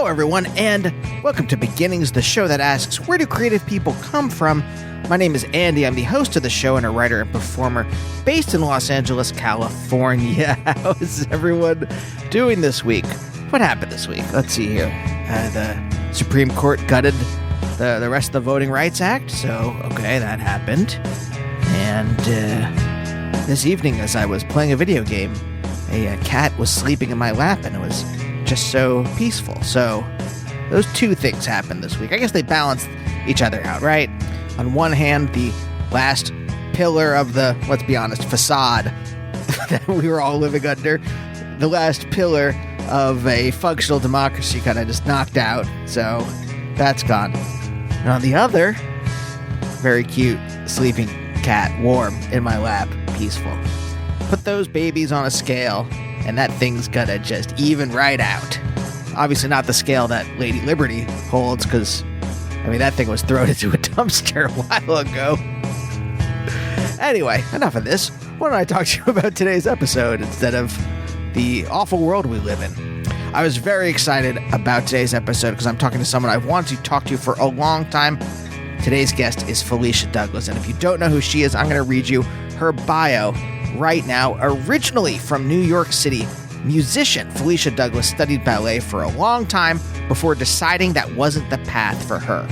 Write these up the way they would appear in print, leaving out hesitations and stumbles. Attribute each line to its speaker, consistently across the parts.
Speaker 1: Hello, everyone, and welcome to Beginnings, the show that asks, where do creative people come from? My name is Andy. I'm the host of the show and a writer and performer based in Los Angeles, California. How is everyone doing this week? What happened this week? Let's see here. The Supreme Court gutted the rest of the Voting Rights Act, so, okay, that happened. And this evening, as I was playing a video game, a cat was sleeping in my lap, and it was just so peaceful. So those two things happened this week. I guess they balanced each other out, right? On one hand, the last pillar of the, let's be honest, facade that we were all living under, the last pillar of a functional democracy kind of just knocked out. So that's gone. And on the other, very cute sleeping cat, warm in my lap, peaceful. Put those babies on a scale, and that thing's gonna just even right out. Obviously not the scale that Lady Liberty holds, because, I mean, that thing was thrown into a dumpster a while ago. Anyway, enough of this. Why don't I talk to you about today's episode instead of the awful world we live in? I was very excited about today's episode because I'm talking to someone I've wanted to talk to for a long time. Today's guest is Felicia Douglas, and if you don't know who she is, I'm going to read you her bio right now. Originally from New York City, musician Felicia Douglas studied ballet for a long time before deciding that wasn't the path for her.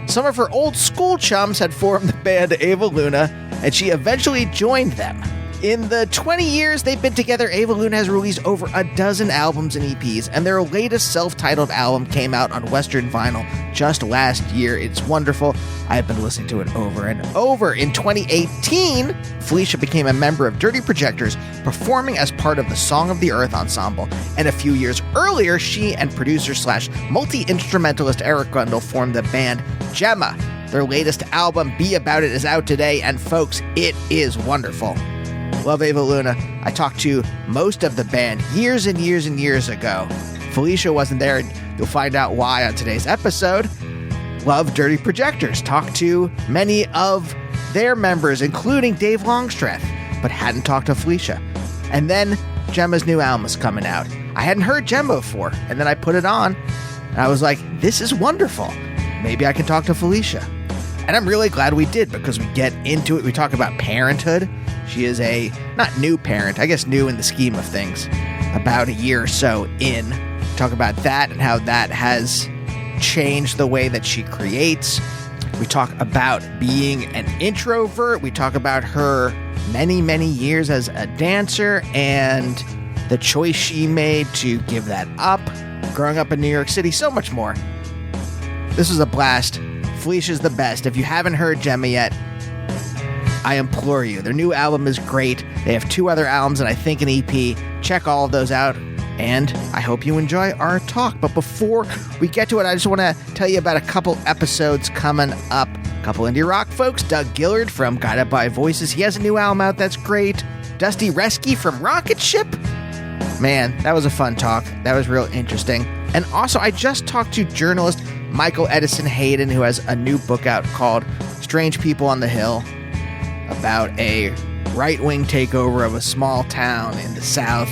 Speaker 1: Some of her old school chums had formed the band Ava Luna, and she eventually joined them. In the 20 years they've been together, Ava Luna has released over a dozen albums and EPs, and their latest self-titled album came out on Western vinyl just last year. It's wonderful. I have been listening to it over and over. In 2018, Felicia became a member of Dirty Projectors, performing as part of the Song of the Earth ensemble. And a few years earlier, she and producer/multi-instrumentalist Eric Gundel formed the band Gemma. Their latest album, Be About It, is out today, and folks, it is wonderful. Love Ava Luna. I talked to most of the band years and years and years ago. Felicia wasn't there, and you'll find out why on today's episode. Love Dirty Projectors. Talked to many of their members, including Dave Longstreth, but hadn't talked to Felicia. And then Gemma's new album is coming out. I hadn't heard Gemma before, and then I put it on, and I was like, this is wonderful. Maybe I can talk to Felicia. And I'm really glad we did, because we get into it. We talk about parenthood. She is a, not new parent, I guess new in the scheme of things, about a year or so in. Talk about that and how that has changed the way that she creates. We talk about being an introvert. We talk about her many, many years as a dancer and the choice she made to give that up, growing up in New York City, so much more. This was a blast. Felicia's the best. If you haven't heard Gemma yet, I implore you. Their new album is great. They have 2 other albums and I think an EP. Check all of those out. And I hope you enjoy our talk. But before we get to it, I just want to tell you about a couple episodes coming up. A couple indie rock folks. Doug Gillard from Guided by Voices. He has a new album out that's great. Dusty Reski from Rocket Ship. Man, that was a fun talk. That was real interesting. And also, I just talked to journalist Michael Edison Hayden, who has a new book out called Strange People on the Hill, about a right-wing takeover of a small town in the South.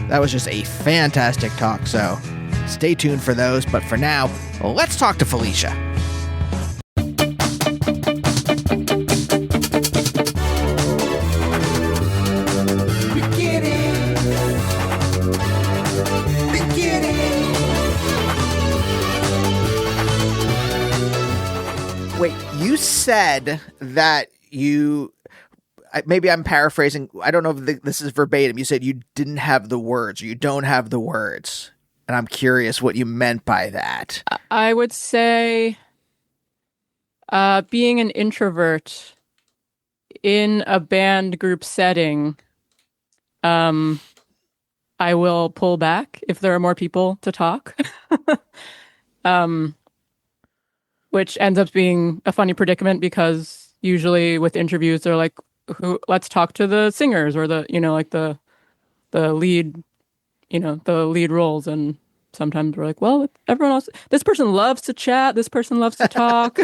Speaker 1: That was just a fantastic talk, so stay tuned for those. But for now, let's talk to Felicia. Wait, you said that you, maybe I'm paraphrasing, I don't know if this is verbatim, you said you didn't have the words, or you don't have the words, and I'm curious what you meant by that.
Speaker 2: I would say being an introvert in a band group setting, I will pull back if there are more people to talk. Which ends up being a funny predicament, because usually with interviews they're like, let's talk to the singers or the lead, the lead roles, and sometimes we're like, well, everyone else, this person loves to chat, this person loves to talk.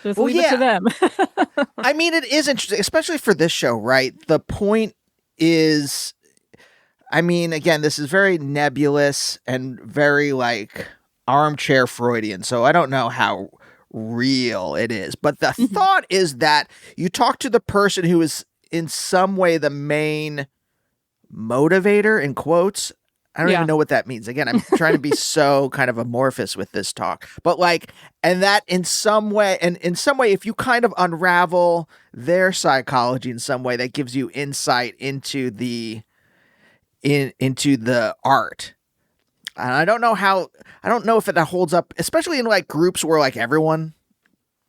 Speaker 2: Just leave it to them.
Speaker 1: I mean, it is interesting, especially for this show, right? The point is, I mean, again, this is very nebulous and very like armchair Freudian, so I don't know how real it is. But the
Speaker 2: Mhm.
Speaker 1: thought is that you talk to the person who is in some way the main motivator, in quotes. I don't even
Speaker 2: Yeah.
Speaker 1: know what that means. Again, I'm trying to be so kind of amorphous with this talk. But like, and that in some way, and in some way, if you kind of unravel their psychology in some way, that gives you insight into the art. And I don't know if that holds up, especially in like groups where like everyone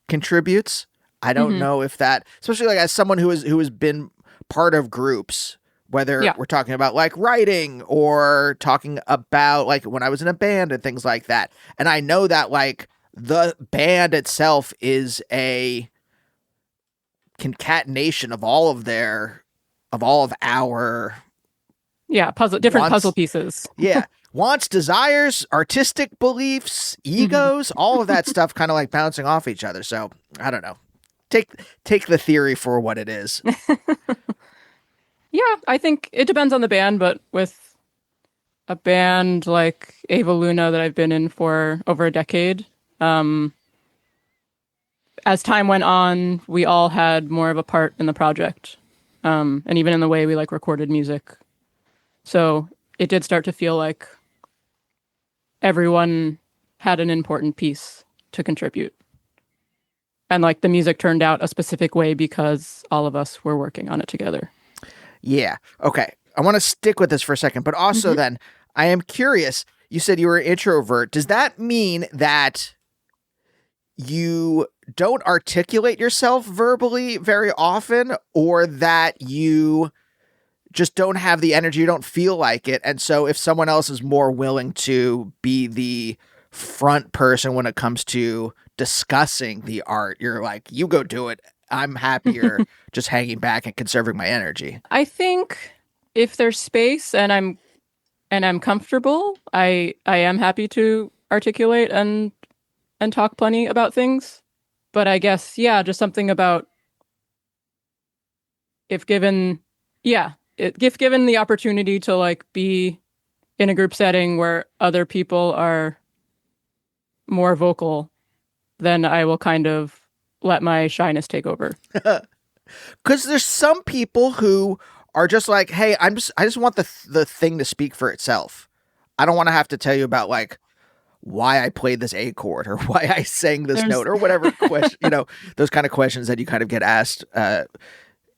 Speaker 1: contributes. I don't
Speaker 2: Hmm.
Speaker 1: know if that, especially like as someone who has been part of groups, whether
Speaker 2: Yeah.
Speaker 1: we're talking about like writing or talking about like when I was in a band and things like that. And I know that like the band itself is a concatenation of all of our
Speaker 2: Yeah. Different puzzle
Speaker 1: wants.
Speaker 2: pieces.
Speaker 1: Yeah. Wants, desires, artistic beliefs,
Speaker 2: Hmm.
Speaker 1: egos, all of that stuff kind of like bouncing off each other. So I don't know. Take take the theory for what it is.
Speaker 2: Yeah, I think it depends on the band, but with a band like Ava Luna that I've been in for over a decade, um, as time went on, we all had more of a part in the project, and even in the way we like recorded music. So it did start to feel like everyone had an important piece to contribute. And like the music turned out a specific way because all of us were working on it together.
Speaker 1: Yeah. Okay. I want to stick with this for a second, but also
Speaker 2: Hmm.
Speaker 1: then I am curious. You said you were an introvert. Does that mean that you don't articulate yourself verbally very often, or that you just don't have the energy, you don't feel like it? And so if someone else is more willing to be the front person when it comes to discussing the art, you're like, you go do it. I'm happier just hanging back and conserving my energy.
Speaker 2: I think if there's space and I'm comfortable, I am happy to articulate and talk plenty about things. But I guess yeah, just something about if given yeah, if given the opportunity to like be in a group setting where other people are more vocal, then I will kind of let my shyness take over.
Speaker 1: Because there's some people who are just like, hey, I just want the thing to speak for itself. I don't want to have to tell you about like why I played this A chord or why I sang this
Speaker 2: There's
Speaker 1: note or whatever question, those kind of questions that you kind of get asked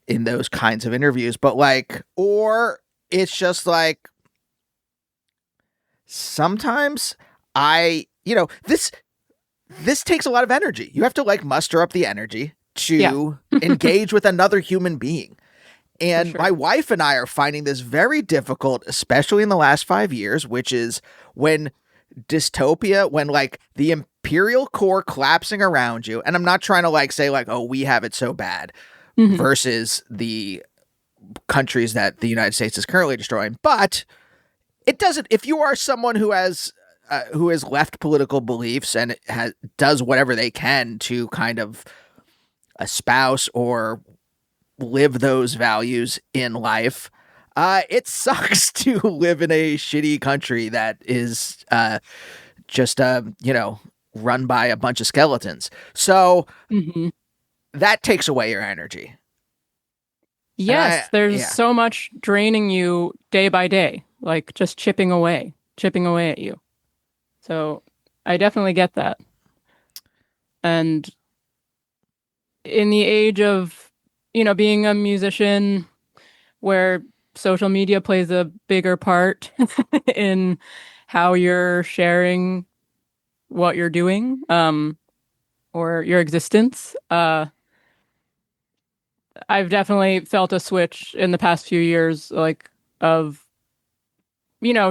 Speaker 1: in those kinds of interviews. But like, or it's just like sometimes this takes a lot of energy. You have to like muster up the energy
Speaker 2: yeah,
Speaker 1: to engage with another human being.
Speaker 2: for
Speaker 1: And my
Speaker 2: sure.
Speaker 1: wife and I are finding this very difficult, especially in the last 5 years, which is when dystopia, when like the imperial core collapsing around you. And I'm not trying to like say like, oh, we have it so bad
Speaker 2: Hmm.
Speaker 1: versus the countries that the United States is currently destroying. But it doesn't, if you are someone who has left political beliefs and does whatever they can to kind of espouse or live those values in life. It sucks to live in a shitty country that is just run by a bunch of skeletons. So
Speaker 2: Hmm.
Speaker 1: that takes away your energy. And
Speaker 2: Yes, there's
Speaker 1: yeah,
Speaker 2: so much draining you day by day, like just chipping away at you. So I definitely get that. And in the age of, being a musician where social media plays a bigger part in how you're sharing what you're doing, or your existence, I've definitely felt a switch in the past few years, like of,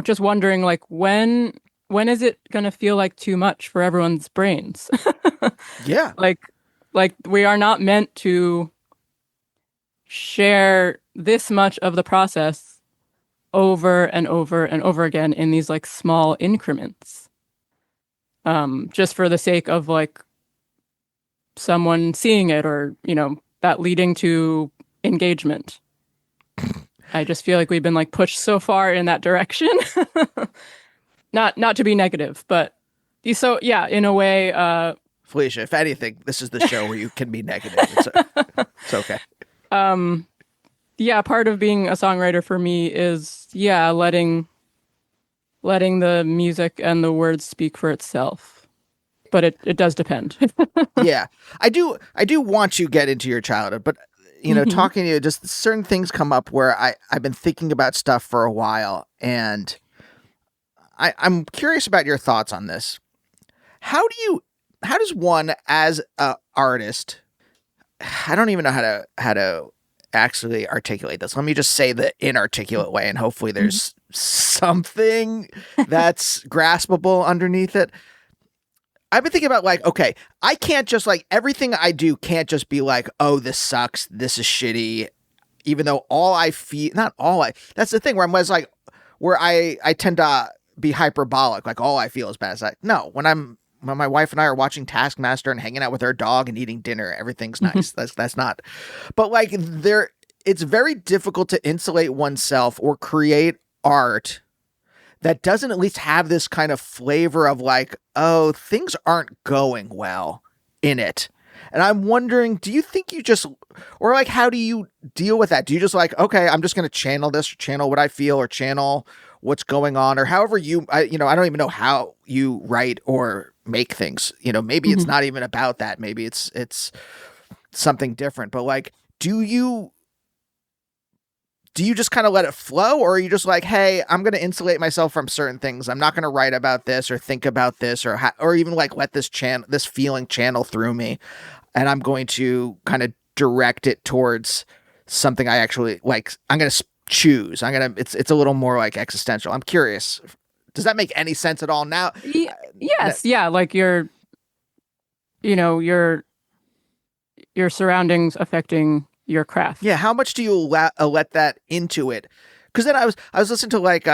Speaker 2: just wondering like when is it gonna feel like too much for everyone's brains?
Speaker 1: yeah.
Speaker 2: Like we are not meant to share this much of the process over and over and over again in these like small increments. Just for the sake of like someone seeing it or, that leading to engagement. I just feel like we've been like pushed so far in that direction. Not to be negative, but so yeah, in a way.
Speaker 1: Felicia, if anything, this is the show where you can be negative. It's okay.
Speaker 2: Yeah, part of being a songwriter for me is letting the music and the words speak for itself. But it does depend.
Speaker 1: Yeah. I do want you to get into your childhood, but talking to you, just certain things come up where I've been thinking about stuff for a while, and I'm curious about your thoughts on this. How does one as an artist, I don't even know how to actually articulate this. Let me just say the inarticulate way, and hopefully there's something that's graspable underneath it. I've been thinking about like, okay, I can't just like everything I do can't just be like, oh, this sucks, this is shitty, even though that's the thing where I tend to be hyperbolic, like all I feel is bad. It's like, no, when my wife and I are watching Taskmaster and hanging out with our dog and eating dinner, everything's nice. That's not, but like it's very difficult to insulate oneself or create art that doesn't at least have this kind of flavor of like, oh, things aren't going well in it. And I'm wondering, do you think or like, how do you deal with that? Do you just like, okay, I'm just going to channel this, or channel what I feel, or channel what's going on, or however I don't even know how you write or make things, maybe it's not even about that. Maybe it's something different, but like, do you just kind of let it flow, or are you just like, hey, I'm going to insulate myself from certain things. I'm not going to write about this or think about this or even like let this feeling channel through me. And I'm going to kind of direct it towards something I actually like. I'm going to choose. It's a little more like existential. I'm curious. Does that make any sense at all now?
Speaker 2: Yes. Yeah. Like your surroundings affecting your craft.
Speaker 1: Yeah. How much do you let that into it? Because then I was listening to like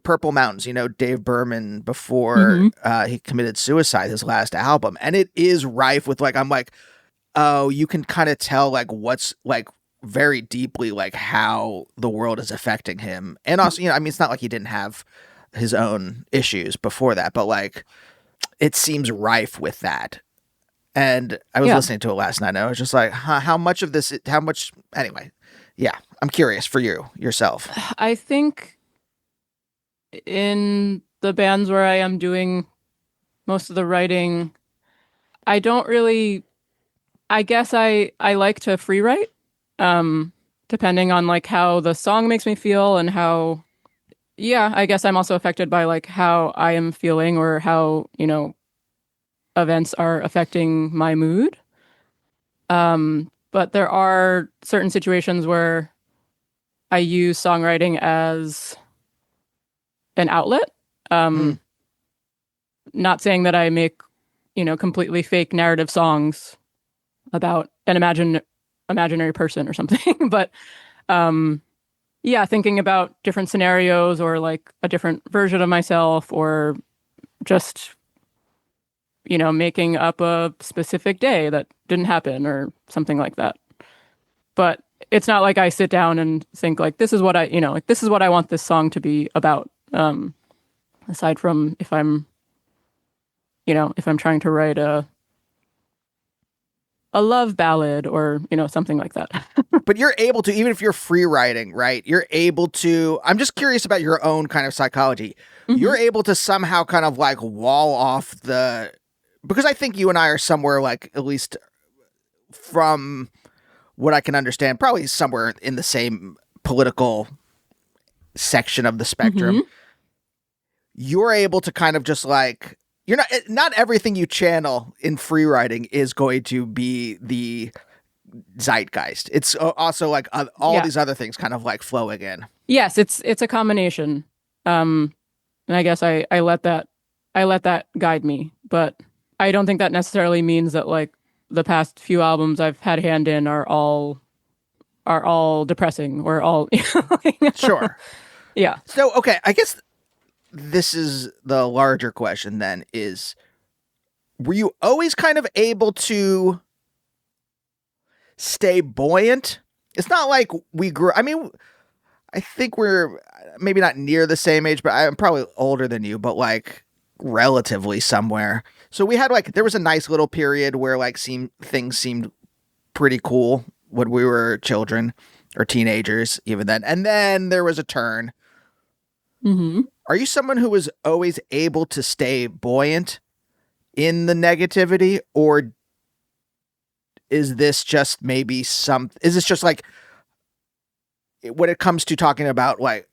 Speaker 1: Purple Mountains, Dave Berman before he committed suicide, his last album. And it is rife with like, I'm like, oh, you can kind of tell like what's like very deeply like how the world is affecting him. And also, it's not like he didn't have his own issues before that, but like it seems rife with that. And I was listening to it last night and I was just like, anyway. Yeah. I'm curious for yourself.
Speaker 2: I think in the bands where I am doing most of the writing, I guess I like to free write, depending on like how the song makes me feel and how, I guess I'm also affected by like how I am feeling or how, events are affecting my mood. But there are certain situations where I use songwriting as an outlet. Not saying that I make, completely fake narrative songs about an imaginary person or something, but thinking about different scenarios or like a different version of myself, or just making up a specific day that didn't happen or something like that. But it's not like I sit down and think like, this is what this is what I want this song to be about. Aside from if I'm trying to write a love ballad or, something like that.
Speaker 1: But you're able to, even if you're free writing, right? You're able to, I'm just curious about your own kind of psychology. Mm-hmm. You're able to somehow kind of like wall off because I think you and I are somewhere like, at least from what I can understand, probably somewhere in the same political section of the spectrum. Mm-hmm. You're able to kind of just like, you're not everything you channel in free writing is going to be the zeitgeist. It's also like all these other things kind of like flowing in.
Speaker 2: Yes, it's a combination. And I guess I let that guide me, but I don't think that necessarily means that like the past few albums I've had hand in are all depressing or all
Speaker 1: Sure.
Speaker 2: Yeah.
Speaker 1: So okay, I guess this is the larger question then is, were you always kind of able to stay buoyant? It's not like we grew, I mean, I think we're maybe not near the same age, but I'm probably older than you, but like relatively somewhere. So we had like there was a nice little period where like things seemed pretty cool when we were children or teenagers, even then. And then there was a turn.
Speaker 2: Mm-hmm.
Speaker 1: Are you someone who was always able to stay buoyant in the negativity, or is this just maybe is this just like when it comes to talking about like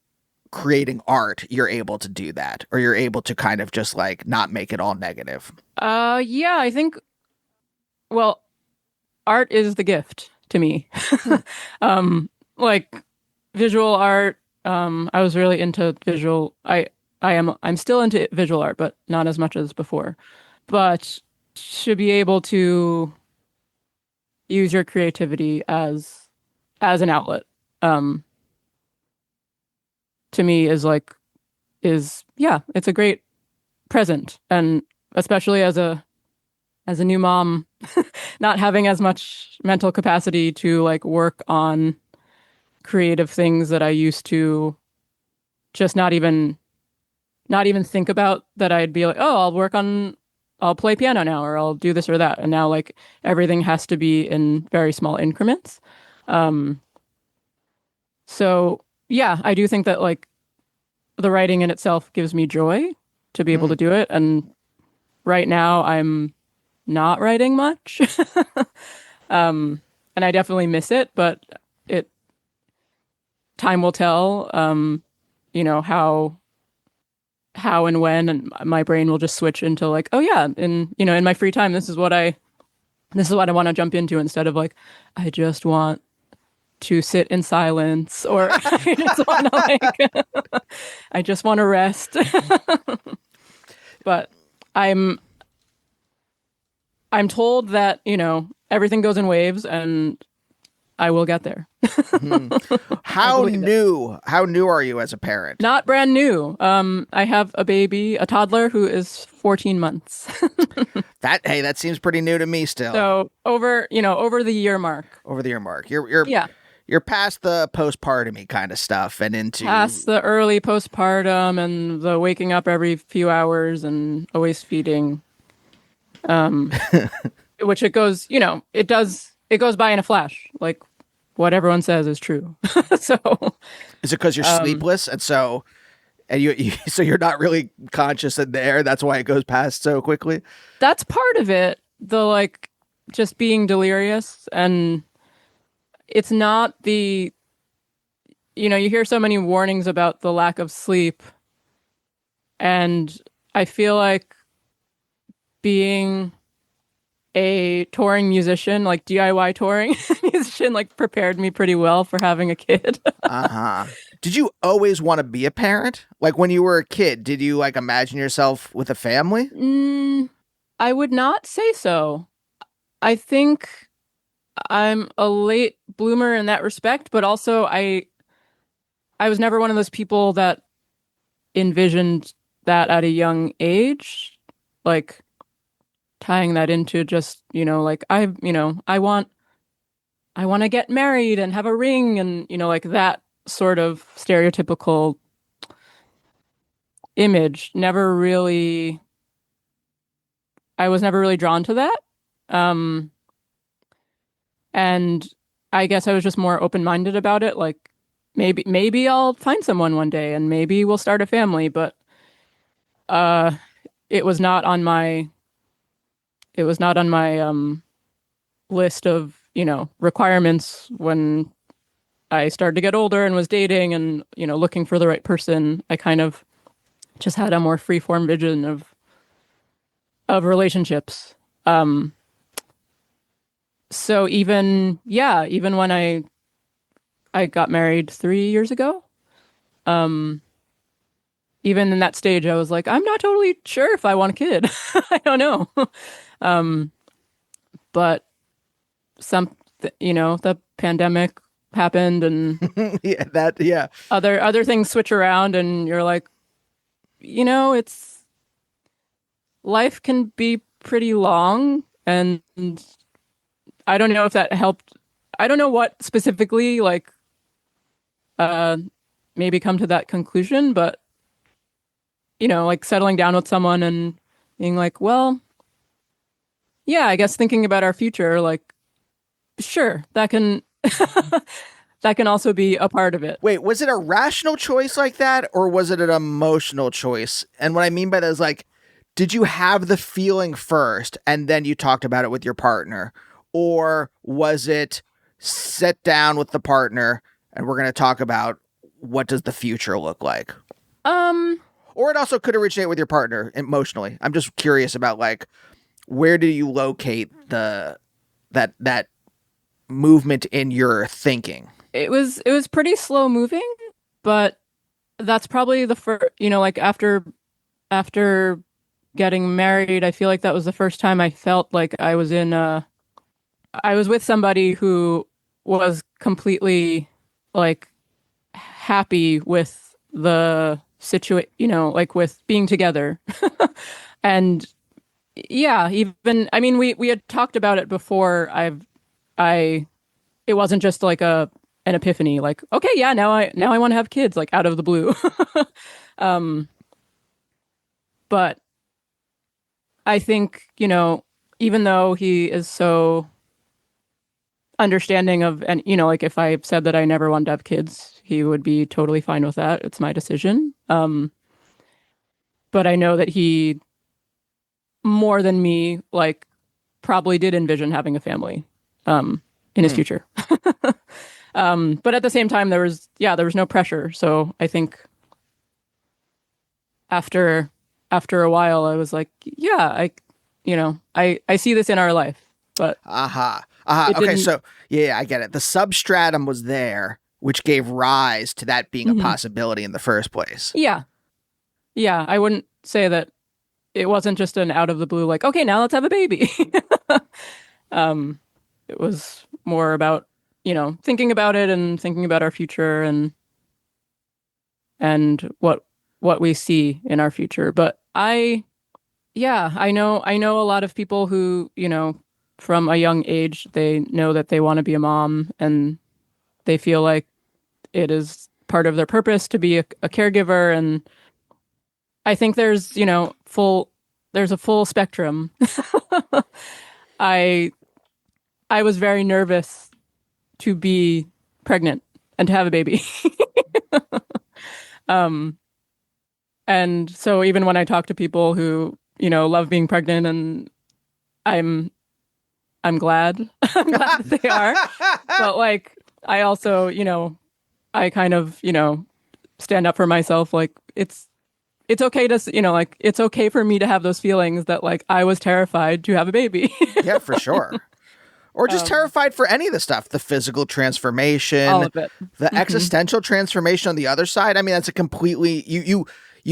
Speaker 1: creating art, you're able to do that, or you're able to kind of just like not make it all negative?
Speaker 2: Yeah, I think, well, art is the gift to me. Like visual art, I was really into I'm still into visual art, but not as much as before. But to be able to use your creativity as an outlet, um, to me is yeah, it's a great present. And especially as a new mom, not having as much mental capacity to like work on creative things that I used to just not even think about, that I'd be like, oh, I'll play piano now, or I'll do this or that. And now like everything has to be in very small increments. Um, so yeah, I do think that like the writing in itself gives me joy to be able to
Speaker 1: Mm.
Speaker 2: do it. And right now I'm not writing much. And I definitely miss it, but it time will tell, how and when, and my brain will just switch into like, oh yeah, in my free time, this is what I want to jump into, instead of like, I just want to sit in silence, or I just want to like, I just want to rest. But I'm I'm told that, everything goes in waves, and I will get there.
Speaker 1: Hmm.
Speaker 2: I
Speaker 1: How
Speaker 2: believe it.
Speaker 1: new? How new are you as a parent?
Speaker 2: Not brand new. I have a toddler who is 14 months.
Speaker 1: That seems pretty new to me still.
Speaker 2: So over the year mark.
Speaker 1: Over the year mark,
Speaker 2: Yeah.
Speaker 1: you're past the postpartum kind of stuff and into
Speaker 2: Past the early postpartum and the waking up every few hours and always feeding. Um, which it goes by in a flash. Like what everyone says is true. So,
Speaker 1: is it because you're
Speaker 2: um,
Speaker 1: sleepless and you so you're not really conscious in there? That's why it goes past so quickly.
Speaker 2: that's part of it. The like just being delirious, and it's not you hear so many warnings about the lack of sleep, and I feel like being a touring musician, like DIY touring musician, like prepared me pretty well for having a kid.
Speaker 1: Uh-huh. Did you always want to be a parent? Like when you were a kid, did you like imagine yourself with a family?
Speaker 2: mm, I would not say so. I think I'm a late bloomer in that respect, but also I was never one of those people that envisioned that at a young age, like tying that into just, like I want to get married and have a ring, and like that sort of stereotypical image. Never really I was never really drawn to that. Um and I guess I was just more open-minded about it, like maybe I'll find someone one day and maybe we'll start a family, but uh it was not on my list of, requirements when I started to get older and was dating and, looking for the right person. I kind of just had a more free-form vision of relationships. Um, so even when I got married 3 years ago, um, even in that stage, I was like, I'm not totally sure if I want a kid. I don't know. Um, but the pandemic happened, and
Speaker 1: Yeah.
Speaker 2: other things switch around, and you're like, it's life can be pretty long, and I don't know if that helped. I don't know what specifically like maybe come to that conclusion, but like settling down with someone and being like, well, yeah, I guess thinking about our future, like, sure, that can that can also be a part of it.
Speaker 1: Wait, was it a rational choice like that, or was it an emotional choice? And what I mean by that is, like, did you have the feeling first and then you talked about it with your partner? Or was it sit down with the partner and we're going to talk about what does the future look like? Or it also could originate with your partner emotionally. I'm just curious about, like, where do you locate that movement in your thinking?
Speaker 2: It was pretty slow moving, but that's probably the first, like after getting married, I feel like that was the first time I felt like I was with somebody who was completely like happy with the situation, like with being together. And yeah, even, I mean, we had talked about it before. It wasn't just like an epiphany, like, okay, yeah, now I want to have kids, like out of the blue. But I think, even though he is so understanding of, and, like if I said that I never wanted to have kids, he would be totally fine with that. It's my decision. But I know that he, more than me, like probably did envision having a family, in his future. But at the same time, there was no pressure. So I think after a while, I was like, yeah, I see this in our life, but
Speaker 1: Okay, so yeah, I get it. The substratum was there, which gave rise to that being a possibility in the first place.
Speaker 2: Yeah, I wouldn't say that it wasn't just an out of the blue, like, okay, now let's have a baby. It was more about, thinking about it and thinking about our future and what we see in our future. But I know a lot of people who, from a young age, they know that they want to be a mom and they feel like it is part of their purpose to be a caregiver. And I think there's a full spectrum. I was very nervous to be pregnant and to have a baby. And so even when I talk to people who, love being pregnant, and I'm glad, I'm glad that they are. But like, I also, I kind of, stand up for myself. Like it's okay to, like, it's okay for me to have those feelings that like I was terrified to have a baby.
Speaker 1: Yeah, for sure. Or just terrified for any of the stuff, the physical transformation,
Speaker 2: all of it,
Speaker 1: the existential transformation on the other side. I mean, that's a completely, you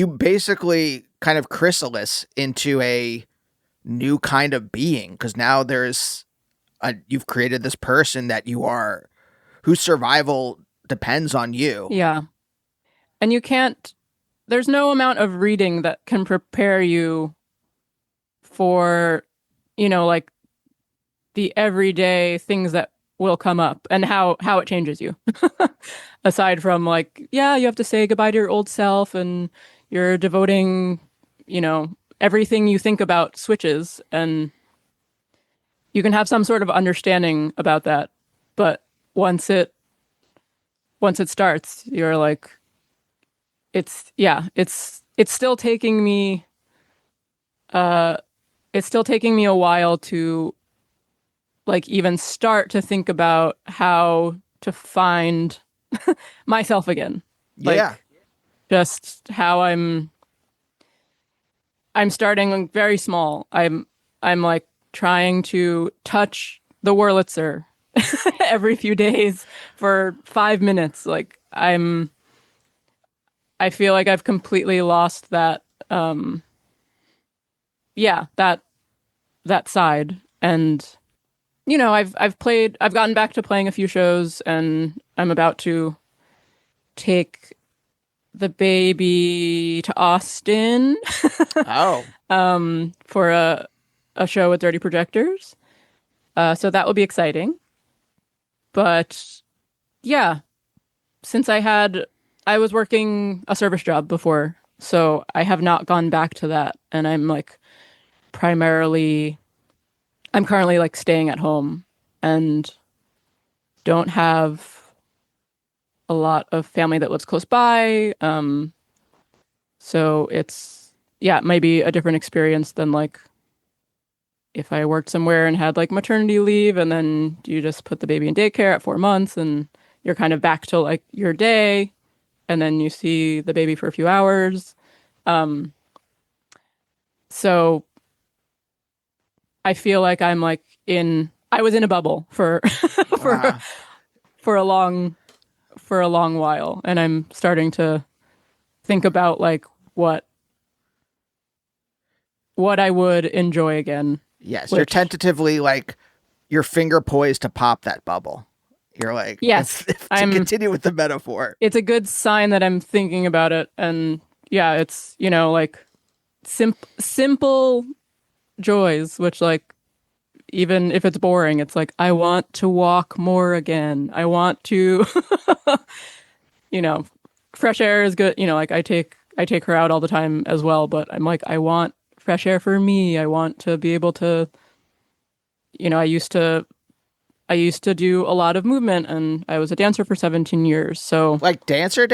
Speaker 1: basically kind of chrysalis into a new kind of being, because now you've created this person that you are, whose survival depends on you.
Speaker 2: Yeah. And there's no amount of reading that can prepare you for, like the everyday things that will come up and how it changes you. Aside from like, yeah, you have to say goodbye to your old self and you're devoting, everything you think about switches, and you can have some sort of understanding about that. But once it starts, you're like, it's still taking me a while to like even start to think about how to find myself again. Like,
Speaker 1: Yeah.
Speaker 2: Just how I'm starting very small. I'm like trying to touch the Wurlitzer every few days for 5 minutes. Like I feel like I've completely lost that that side. And I've gotten back to playing a few shows, and I'm about to take the baby to Austin.
Speaker 1: Oh.
Speaker 2: For a show with Dirty Projectors. So that will be exciting. But yeah, since I had I was working a service job before, so I have not gone back to that, and primarily I'm currently like staying at home and don't have a lot of family that lives close by. So it's yeah, it might be a different experience than like if I worked somewhere and had like maternity leave and then you just put the baby in daycare at 4 months and you're kind of back to like your day and then you see the baby for a few hours. Um, so I feel like I was in a bubble for for
Speaker 1: Uh,
Speaker 2: for a long for a long while and I'm starting to think about like what I would enjoy again,
Speaker 1: yes, you're
Speaker 2: which
Speaker 1: tentatively like your finger poised to pop that bubble. You're like,
Speaker 2: yes,
Speaker 1: to
Speaker 2: I'm
Speaker 1: continue with the metaphor.
Speaker 2: it's a good sign that I'm thinking about it and yeah, it's like simple joys which like even if it's boring, it's like I want to walk more again. I want to you know, fresh air is good. Like I take her out all the time as well, but I'm like I want fresh air for me. I want to be able to, I used to do a lot of movement and I was a dancer for 17 years. So,
Speaker 1: Like dancer,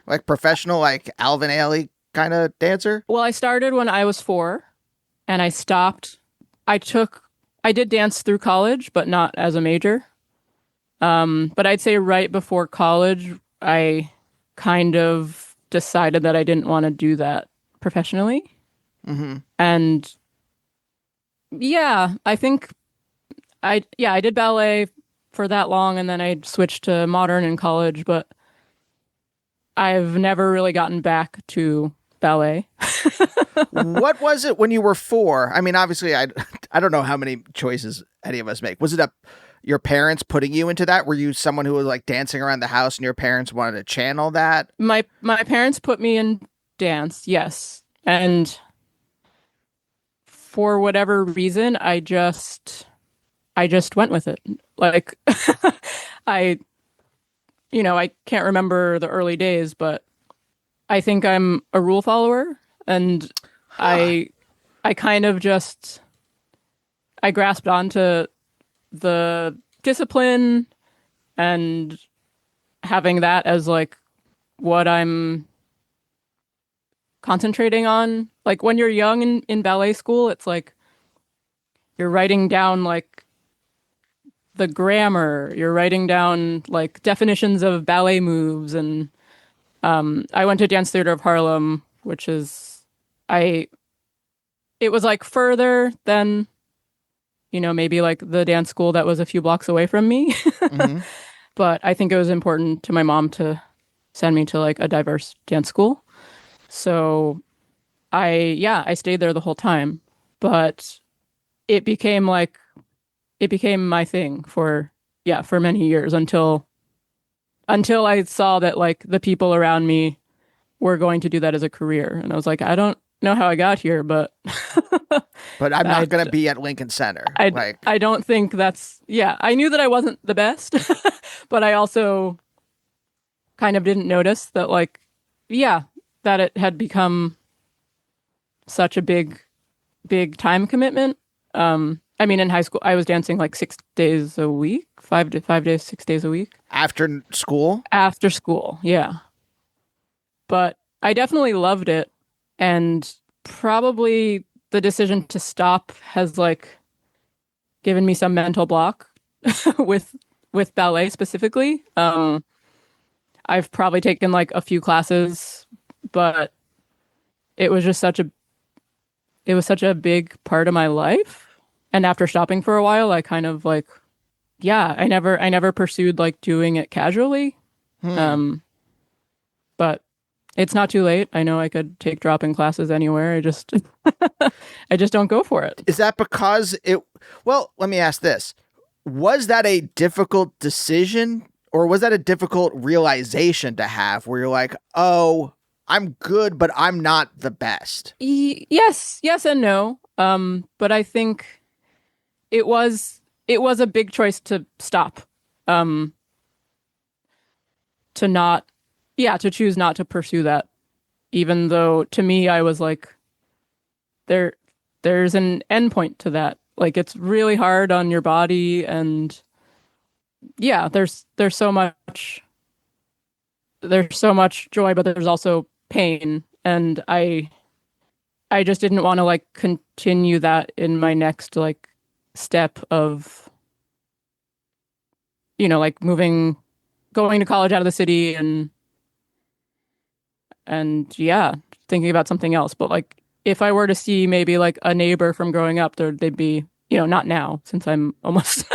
Speaker 1: like professional, like Alvin Ailey kind of dancer.
Speaker 2: well, I started when I was 4 and I stopped. I did dance through college, but not as a major. But I'd say right before college, I kind of decided that I didn't want to do that professionally.
Speaker 1: Mm-hmm.
Speaker 2: And yeah, I think I did ballet for that long and then I switched to modern in college, but I've never really gotten back to ballet.
Speaker 1: What was it when you were 4? I mean, obviously, I don't know how many choices any of us make. Was it your parents putting you into that? Were you someone who was like dancing around the house and your parents wanted to channel that?
Speaker 2: My parents put me in dance, yes. And for whatever reason, I just went with it. Like I I can't remember the early days, but I think I'm a rule follower and
Speaker 1: Huh.
Speaker 2: I kind of just I grasped onto the discipline and having that as like what I'm concentrating on. Like when you're young in ballet school, it's like you're writing down like the grammar, you're writing down like definitions of ballet moves and I went to Dance Theater of Harlem, which is I it was like further than, maybe like the dance school that was a few blocks away from me.
Speaker 1: Mm-hmm.
Speaker 2: But I think it was important to my mom to send me to like a diverse dance school. So I stayed there the whole time. But it became like it became my thing for many years until I saw that like the people around me were going to do that as a career. And I was like, I don't know how I got here, but
Speaker 1: But I'm not
Speaker 2: I,
Speaker 1: going to be at Lincoln Center.
Speaker 2: I,
Speaker 1: Like,
Speaker 2: I don't think yeah, I knew that I wasn't the best, but I also kind of didn't notice that, like, yeah, that it had become such a big time commitment. I mean, in high school, I was dancing like 6 days a week, 5 days, 6 days a week
Speaker 1: after school.
Speaker 2: after school. Yeah. But I definitely loved it. And probably the decision to stop has like given me some mental block with ballet specifically. I've probably taken like a few classes, but it was just such a big part of my life. And after stopping for a while, I kind of like, yeah, I never pursued like doing it casually.
Speaker 1: Hmm.
Speaker 2: Um, but it's not too late. I know I could take drop-in classes anywhere. I just don't go for it.
Speaker 1: Is that because it? Well, let me ask this: was that a difficult decision, or was that a difficult realization to have, where you're like, "Oh, I'm good, but I'm not the best."
Speaker 2: Yes and no. But I think it was a big choice to stop. Um, to not, to choose not to pursue that, even though to me I was like, there's an endpoint to that. Like it's really hard on your body, and yeah, there's so much joy, but there's also pain, and I just didn't want to like continue that in my next like step of, like going to college out of the city and yeah, thinking about something else. But like if I were to see maybe like a neighbor from growing up, they'd be, not now since I'm almost,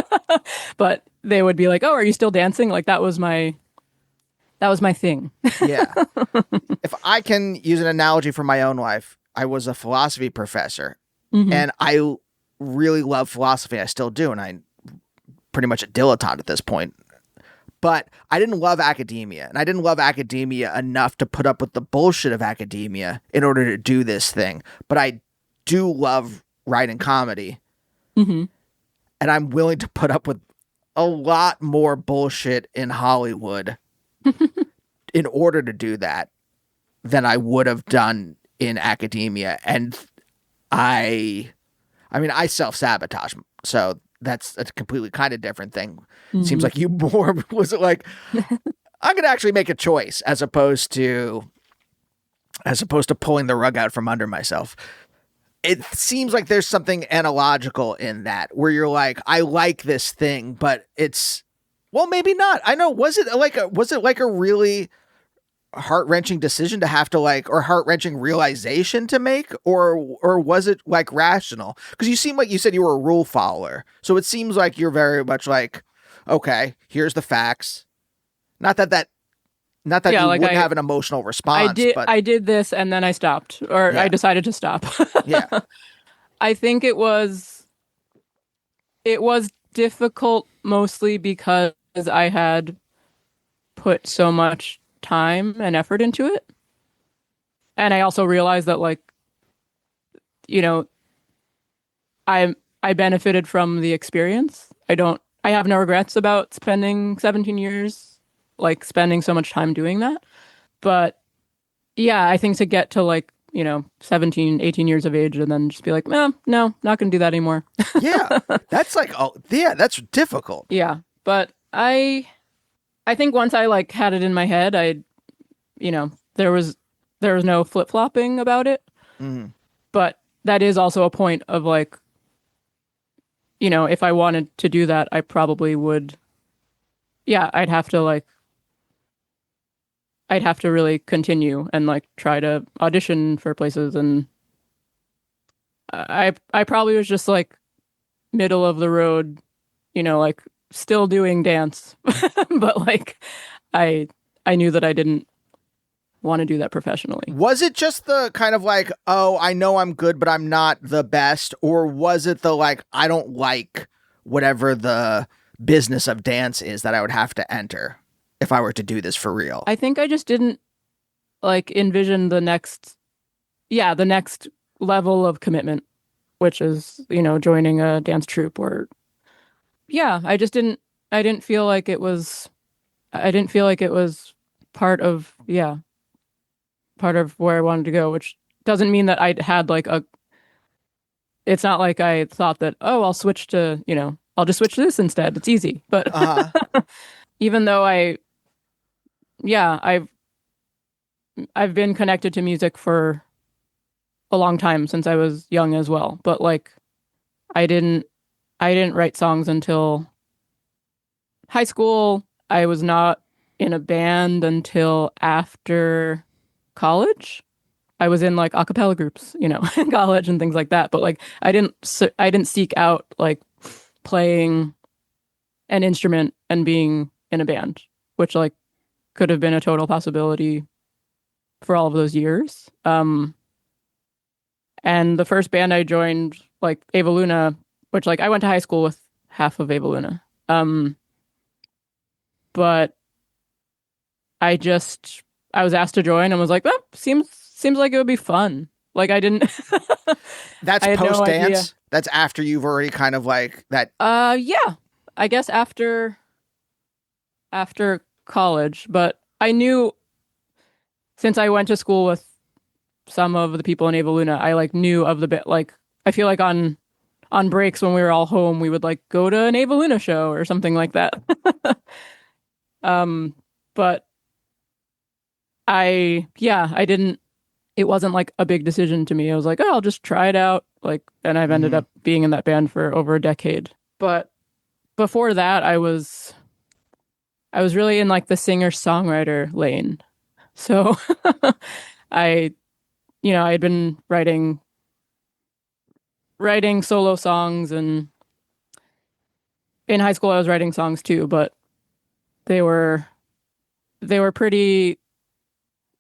Speaker 2: but they would be like, "Oh, are you still dancing?" Like that was my thing.
Speaker 1: Yeah. If I can use an analogy from my own life, I was a philosophy professor, and I really love philosophy. I still do, and I'm pretty much a dilettante at this point. But I didn't love academia, and I didn't love academia enough to put up with the bullshit of academia in order to do this thing. But I do love writing comedy, and I'm willing to put up with a lot more bullshit in Hollywood in order to do that than I would have done in academia. And I self-sabotage, so that's a completely kind of different thing. Seems like you more was it like I'm gonna actually make a choice as opposed to pulling the rug out from under myself. It seems like there's something analogical in that, where you're like, I like this thing, but it's, well, maybe not. I know. Was it like a really heart-wrenching decision to have to like, or heart-wrenching realization to make, or was it like rational? Because you seem like you said you were a rule follower, so it seems like you're very much like, okay, here's the facts. Not that yeah, you like wouldn't have an emotional response.
Speaker 2: I did this and then I stopped, or yeah. I decided to stop.
Speaker 1: Yeah,
Speaker 2: I think it was difficult mostly because I had put so much time and effort into it. And I also realized that like, I benefited from the experience. I have no regrets about spending 17 years, like spending so much time doing that. But yeah, I think to get to like, 17, 18 years of age and then just be like, no, not going to do that anymore.
Speaker 1: Yeah. That's like, oh yeah, that's difficult.
Speaker 2: Yeah. But I think once I like had it in my head, there was no flip-flopping about it. But that is also a point of like, if I wanted to do that, I probably would. Yeah, I'd have to really continue and like try to audition for places, and I probably was just like middle of the road, like still doing dance, but like I knew that I didn't want to do that professionally.
Speaker 1: Was it just the kind of like, oh, I know I'm good, but I'm not the best? Or was it the like, I don't like whatever the business of dance is that I would have to enter if I were to do this for real?
Speaker 2: I think I just didn't like envision the next level of commitment, which is, joining a dance troupe, or I didn't feel like it was part of where I wanted to go, which doesn't mean that I had like it's not like I thought that, oh, I'll switch to, I'll just switch to this instead. It's easy. But even though I've been connected to music for a long time, since I was young as well. But like, I didn't write songs until high school. I was not in a band until after college. I was in like a cappella groups, in college and things like that. But like, I didn't seek out like playing an instrument and being in a band, which like could have been a total possibility for all of those years. And the first band I joined, like Ava Luna, which like I went to high school with half of Ava Luna. But I was asked to join and was like, well, seems like it would be fun. Like I didn't.
Speaker 1: That's post dance. No, that's after you've already kind of like that.
Speaker 2: Yeah, I guess after college, but I knew since I went to school with some of the people in Ava Luna, I like knew of the bit. Like I feel like on breaks when we were all home, we would like go to an Ava Luna show or something like that. But I didn't. It wasn't like a big decision to me. I was like, oh, I'll just try it out. Like, and I've ended up being in that band for over a decade. But before that, I was really in like the singer-songwriter lane. So I had been writing solo songs, and in high school I was writing songs too, but they were pretty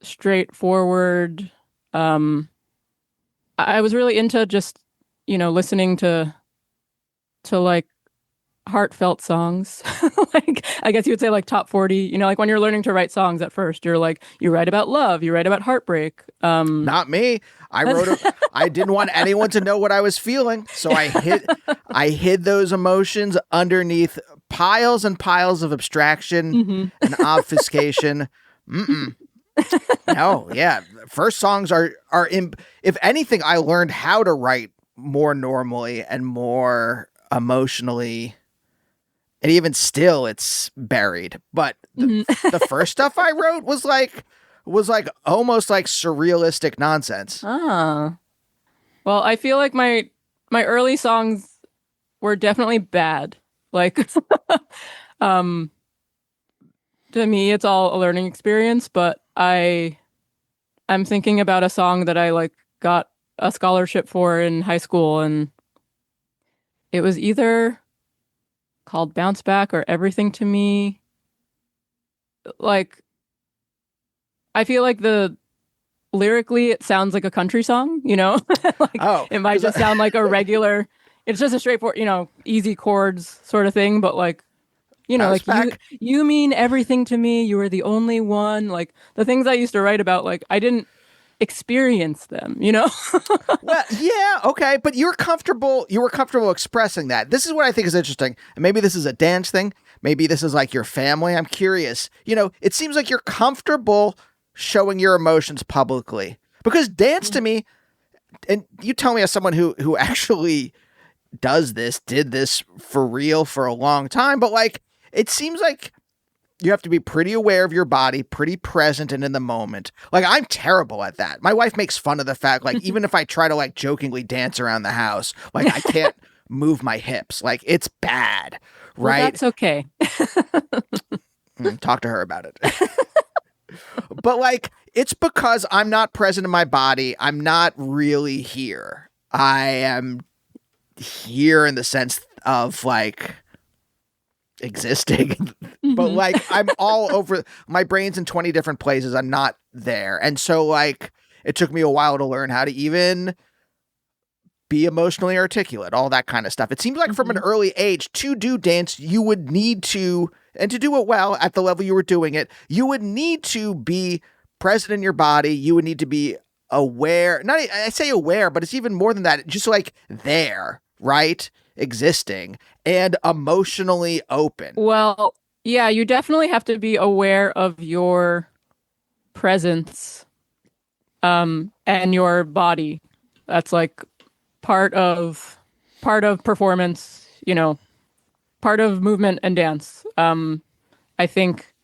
Speaker 2: straightforward. I was really into just, listening to like heartfelt songs. Like, I guess you would say like top 40, like when you're learning to write songs at first, you're like, you write about love, you write about heartbreak.
Speaker 1: Not me. I didn't want anyone to know what I was feeling. So I hid those emotions underneath piles and piles of abstraction and obfuscation. No, yeah. First songs are if anything, I learned how to write more normally and more emotionally, and even still it's buried. But the first stuff I wrote was like almost like surrealistic nonsense.
Speaker 2: Ah. Well, I feel like my early songs were definitely bad. Like to me it's all a learning experience, but I'm thinking about a song that I like got a scholarship for in high school, and it was either called Bounce Back or Everything to Me. Like, I feel like lyrically it sounds like a country song, like, it might just sound like a regular, it's just a straightforward, easy chords sort of thing, but like, like you mean everything to me, you were the only one. Like the things I used to write about, like I didn't experience them,
Speaker 1: Well, yeah, okay, but you were comfortable expressing that. This is what I think is interesting. And maybe this is a dance thing. Maybe this is like your family. I'm curious. It seems like you're comfortable showing your emotions publicly, because dance to me, and you tell me as someone who actually did this for real for a long time, but like it seems like you have to be pretty aware of your body, pretty present and in the moment. Like I'm terrible at that. My wife makes fun of the fact, like, even if I try to like jokingly dance around the house, like I can't move my hips. Like it's bad, right?
Speaker 2: Well, that's okay.
Speaker 1: Talk to her about it. But like, it's because I'm not present in my body. I'm not really here. I am here in the sense of like existing, but like I'm all over. My brain's in 20 different places. I'm not there. And so like, it took me a while to learn how to even be emotionally articulate, all that kind of stuff. It seems like from an early age to do dance, you would need to, and to do it well at the level you were doing it, you would need to be present in your body. You would need to be aware. I say aware, but it's even more than that. Just like there, right? Existing and emotionally open.
Speaker 2: Well, yeah, you definitely have to be aware of your presence, and your body. That's like part of performance, part of movement and dance. I think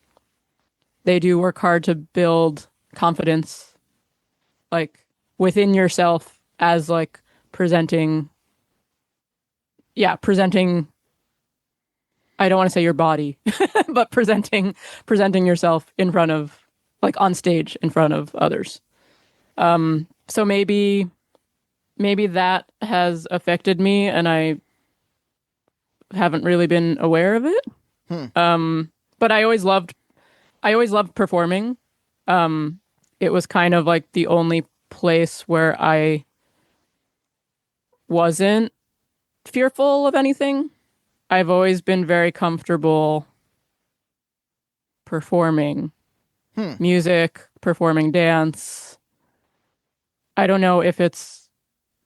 Speaker 2: they do work hard to build confidence, like within yourself, as like presenting. I don't want to say your body, but presenting yourself in front of, like on stage in front of others. So maybe that has affected me, and I haven't really been aware of it. But I always loved performing. It was kind of like the only place where I wasn't fearful of anything. I've always been very comfortable performing music, performing dance. I don't know if it's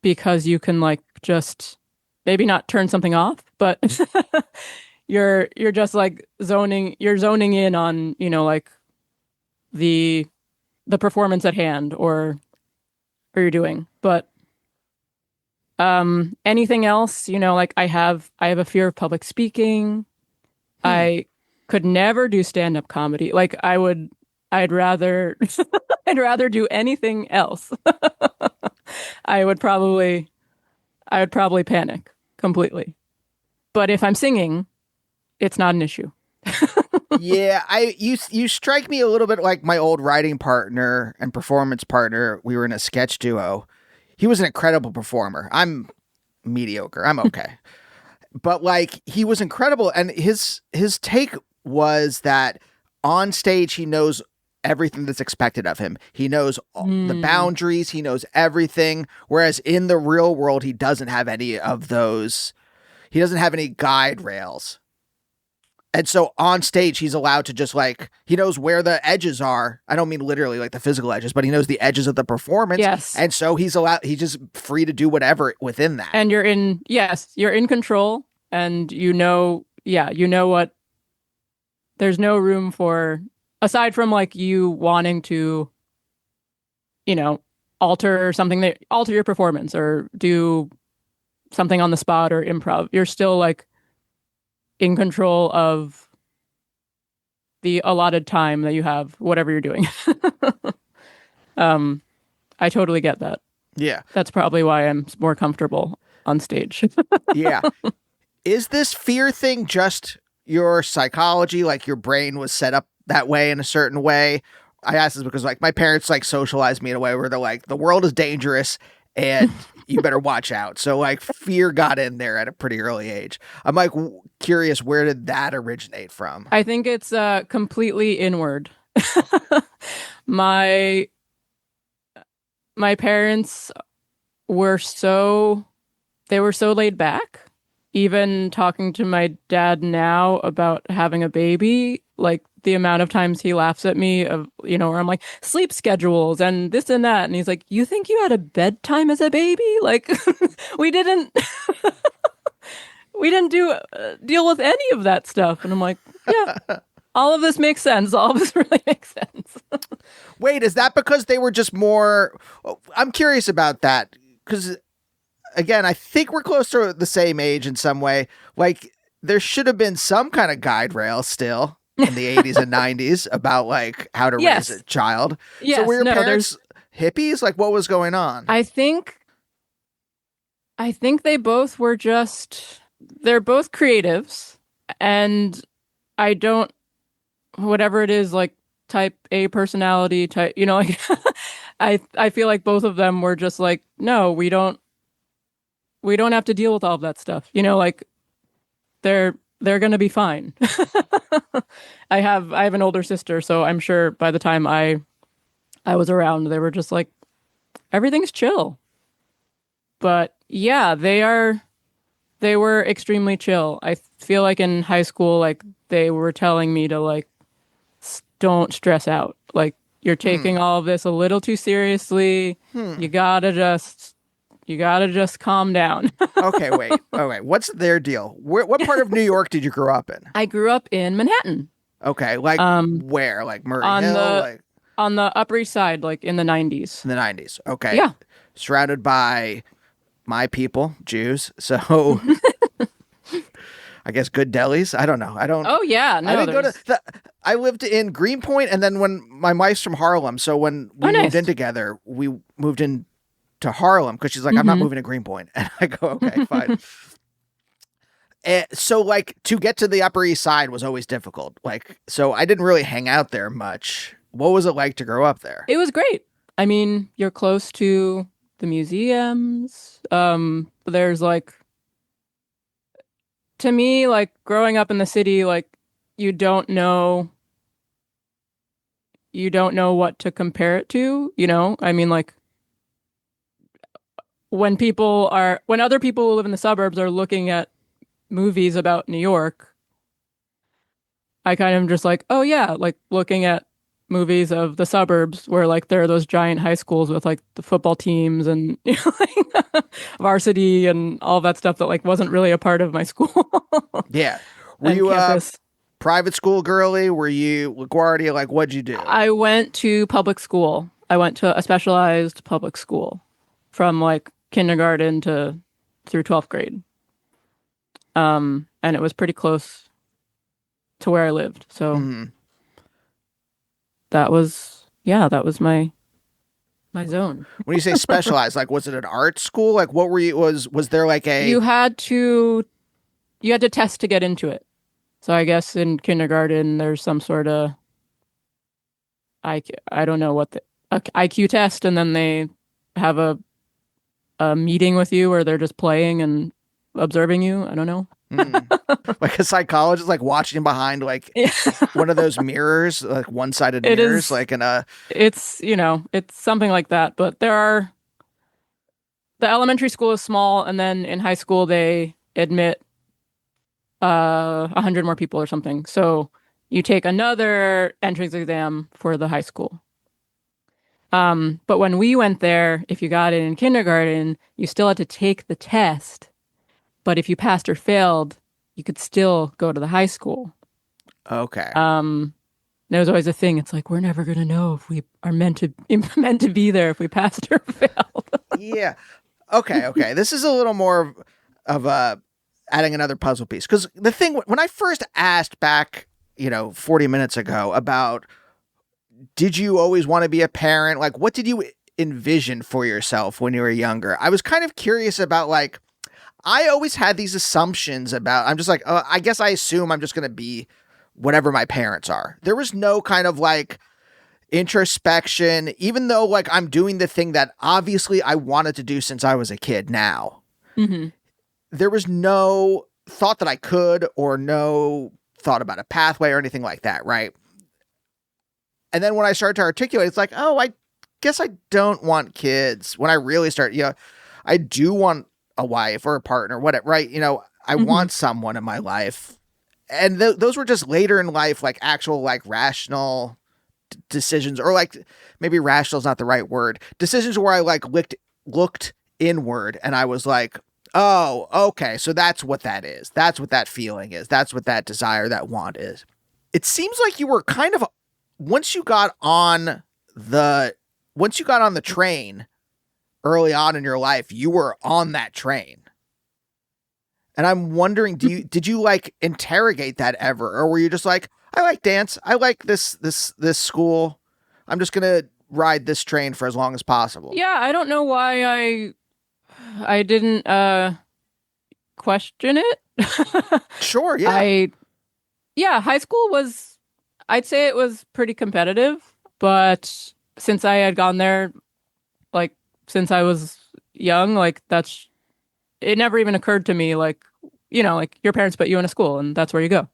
Speaker 2: because you can like just maybe not turn something off, but you're just like zoning in on, like the the performance at hand or you're doing. But anything else, like I have a fear of public speaking. I could never do stand-up comedy. Like I'd rather I'd rather do anything else. I would probably I would probably panic completely. But if I'm singing, it's not an issue.
Speaker 1: Yeah, you strike me a little bit like my old writing partner and performance partner. We were in a sketch duo. He was an incredible performer. I'm mediocre. I'm okay. But like he was incredible, and his take was that on stage he knows everything that's expected of him. He knows the boundaries, he knows everything, whereas in the real world he doesn't have any of those. He doesn't have any guide rails. And so on stage, he's allowed to just like, he knows where the edges are. I don't mean literally like the physical edges, but he knows the edges of the performance.
Speaker 2: Yes.
Speaker 1: And so he's just free to do whatever within that.
Speaker 2: And you're in control, and what, there's no room for, aside from like you wanting to, alter your performance or do something on the spot or improv, you're still like in control of the allotted time that you have, whatever you're doing. I totally get that.
Speaker 1: Yeah.
Speaker 2: That's probably why I'm more comfortable on stage.
Speaker 1: Yeah. Is this fear thing just your psychology? Like your brain was set up that way in a certain way? I ask this because like my parents like socialized me in a way where they're like, the world is dangerous and you better watch out. So like fear got in there at a pretty early age. I'm like curious, where did that originate from?
Speaker 2: I think it's completely inward. My parents were so laid back. Even talking to my dad now about having a baby, like the amount of times he laughs at me of, where I'm like, sleep schedules and this and that. And he's like, you think you had a bedtime as a baby? Like we didn't deal with any of that stuff. And I'm like, yeah, all of this makes sense. All of this really makes sense.
Speaker 1: Wait, is that because they were just more, I'm curious about that. Because again, I think we're close to the same age in some way. Like there should have been some kind of guide rail still in the 80s and 90s about like how to raise a child.
Speaker 2: Yes,
Speaker 1: so were your parents hippies? Like what was going on?
Speaker 2: I think they both were they're both creatives, and whatever it is, like type A personality type, like I feel like both of them were just like, no, we don't have to deal with all of that stuff. Like they're going to be fine. I have an older sister, so I'm sure by the time I was around, they were just like, everything's chill. But yeah, they were extremely chill. I feel like in high school, like they were telling me to like, don't stress out. Like you're taking all of this a little too seriously. You gotta just calm down.
Speaker 1: Okay, wait. All right. What's their deal? What part of New York did you grow up in?
Speaker 2: I grew up in Manhattan.
Speaker 1: Okay, like where? Like Murray Hill?
Speaker 2: On the Upper East Side, like in the 90s.
Speaker 1: In the 90s. Okay.
Speaker 2: Yeah.
Speaker 1: Surrounded by my people, Jews. So I guess good delis. I don't know.
Speaker 2: Oh yeah. No,
Speaker 1: I didn't I lived in Greenpoint, and then when my wife's from Harlem, so when we moved in together, we moved in to Harlem because she's like, I'm not moving to Greenpoint. And I go, okay, fine. So like to get to the Upper East Side was always difficult. Like, so I didn't really hang out there much. What was it like to grow up there?
Speaker 2: It was great. I mean, you're close to the museums. There's like, to me, like growing up in the city, like you don't know what to compare it to, I mean, like when other people who live in the suburbs are looking at movies about New York, I kind of just like, oh yeah, like looking at movies of the suburbs where like there are those giant high schools with like the football teams and like, varsity and all that stuff that like wasn't really a part of my school.
Speaker 1: Yeah. Were you private school girly? Were you LaGuardia? Like, what'd you do?
Speaker 2: I went to public school. I went to a specialized public school from like kindergarten to through 12th grade. And it was pretty close to where I lived. So that was my zone.
Speaker 1: When you say specialized, like, was it an art school? Like, what were you, was there like a...
Speaker 2: You had to test to get into it. So I guess in kindergarten, there's some sort of, I don't know what IQ test, and then they have a meeting with you, or they're just playing and observing you. I don't know.
Speaker 1: Like a psychologist, like watching behind like one of those mirrors, like one-sided mirrors, like in a...
Speaker 2: It's, it's something like that. But the elementary school is small, and then in high school they admit 100 more people or something. So you take another entrance exam for the high school. But when we went there, if you got in kindergarten, you still had to take the test. But if you passed or failed, you could still go to the high school.
Speaker 1: Okay.
Speaker 2: There was always a thing. It's like, we're never going to know if we are meant to be there if we passed or failed.
Speaker 1: Yeah. Okay. This is a little more of a adding another puzzle piece. Because the thing, when I first asked back, 40 minutes ago about, did you always want to be a parent? Like, what did you envision for yourself when you were younger? I was kind of curious about, like, I always had these assumptions about, I'm just like, I guess I assume I'm just going to be whatever my parents are. There was no kind of like introspection, even though like I'm doing the thing that obviously I wanted to do since I was a kid now. Mm-hmm. There was no thought that I could, or no thought about a pathway or anything like that, right? And then when I started to articulate, it's like, oh, I guess I don't want kids. When I really start, I do want a wife or a partner, whatever, right? I want someone in my life. And those were just later in life, like actual, like rational decisions, or like maybe rational is not the right word. Decisions where I like looked inward and I was like, oh, okay. So that's what that is. That's what that feeling is. That's what that desire, that want is. It seems like you were kind of, once you got on the train early on in your life, you were on that train. And I'm wondering, did you like interrogate that ever? Or were you just like, I like dance. I like this school. I'm just going to ride this train for as long as possible.
Speaker 2: Yeah. I don't know why I didn't, question it.
Speaker 1: Sure. Yeah.
Speaker 2: High school I'd say it was pretty competitive, but since I had gone there, like, since I was young, like it never even occurred to me, like, like your parents put you in a school and that's where you go.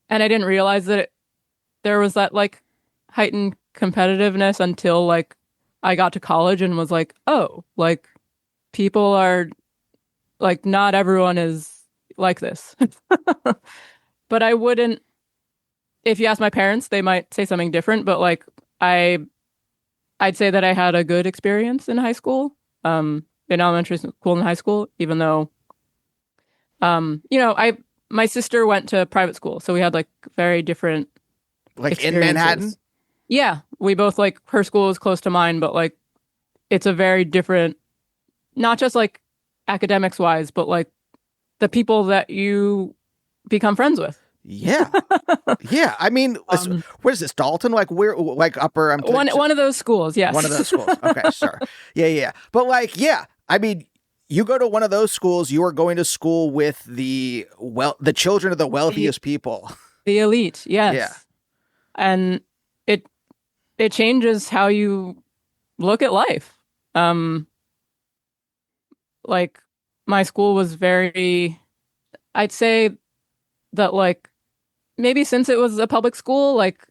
Speaker 2: And I didn't realize that there was that like heightened competitiveness until like I got to college and was like, oh, like people are like, not everyone is like this. But I wouldn't, if you ask my parents, they might say something different, but like I'd say that I had a good experience in high school, in elementary school and high school, even though, my sister went to private school, so we had like very different,
Speaker 1: like in Manhattan.
Speaker 2: Yeah, we both like, her school is close to mine, but like it's a very different, not just like academics wise, but like the people that you become friends with.
Speaker 1: Yeah. Yeah. I mean, what is this, Dalton? Like, we're like upper...
Speaker 2: One of those schools, yes.
Speaker 1: One of those schools. Okay, sure. Yeah. But like, yeah, I mean, you go to one of those schools, you are going to school with the children of the wealthiest people.
Speaker 2: The elite, yes.
Speaker 1: Yeah.
Speaker 2: And it changes how you look at life. Like, my school was very... I'd say that, like, maybe since it was a public school, like,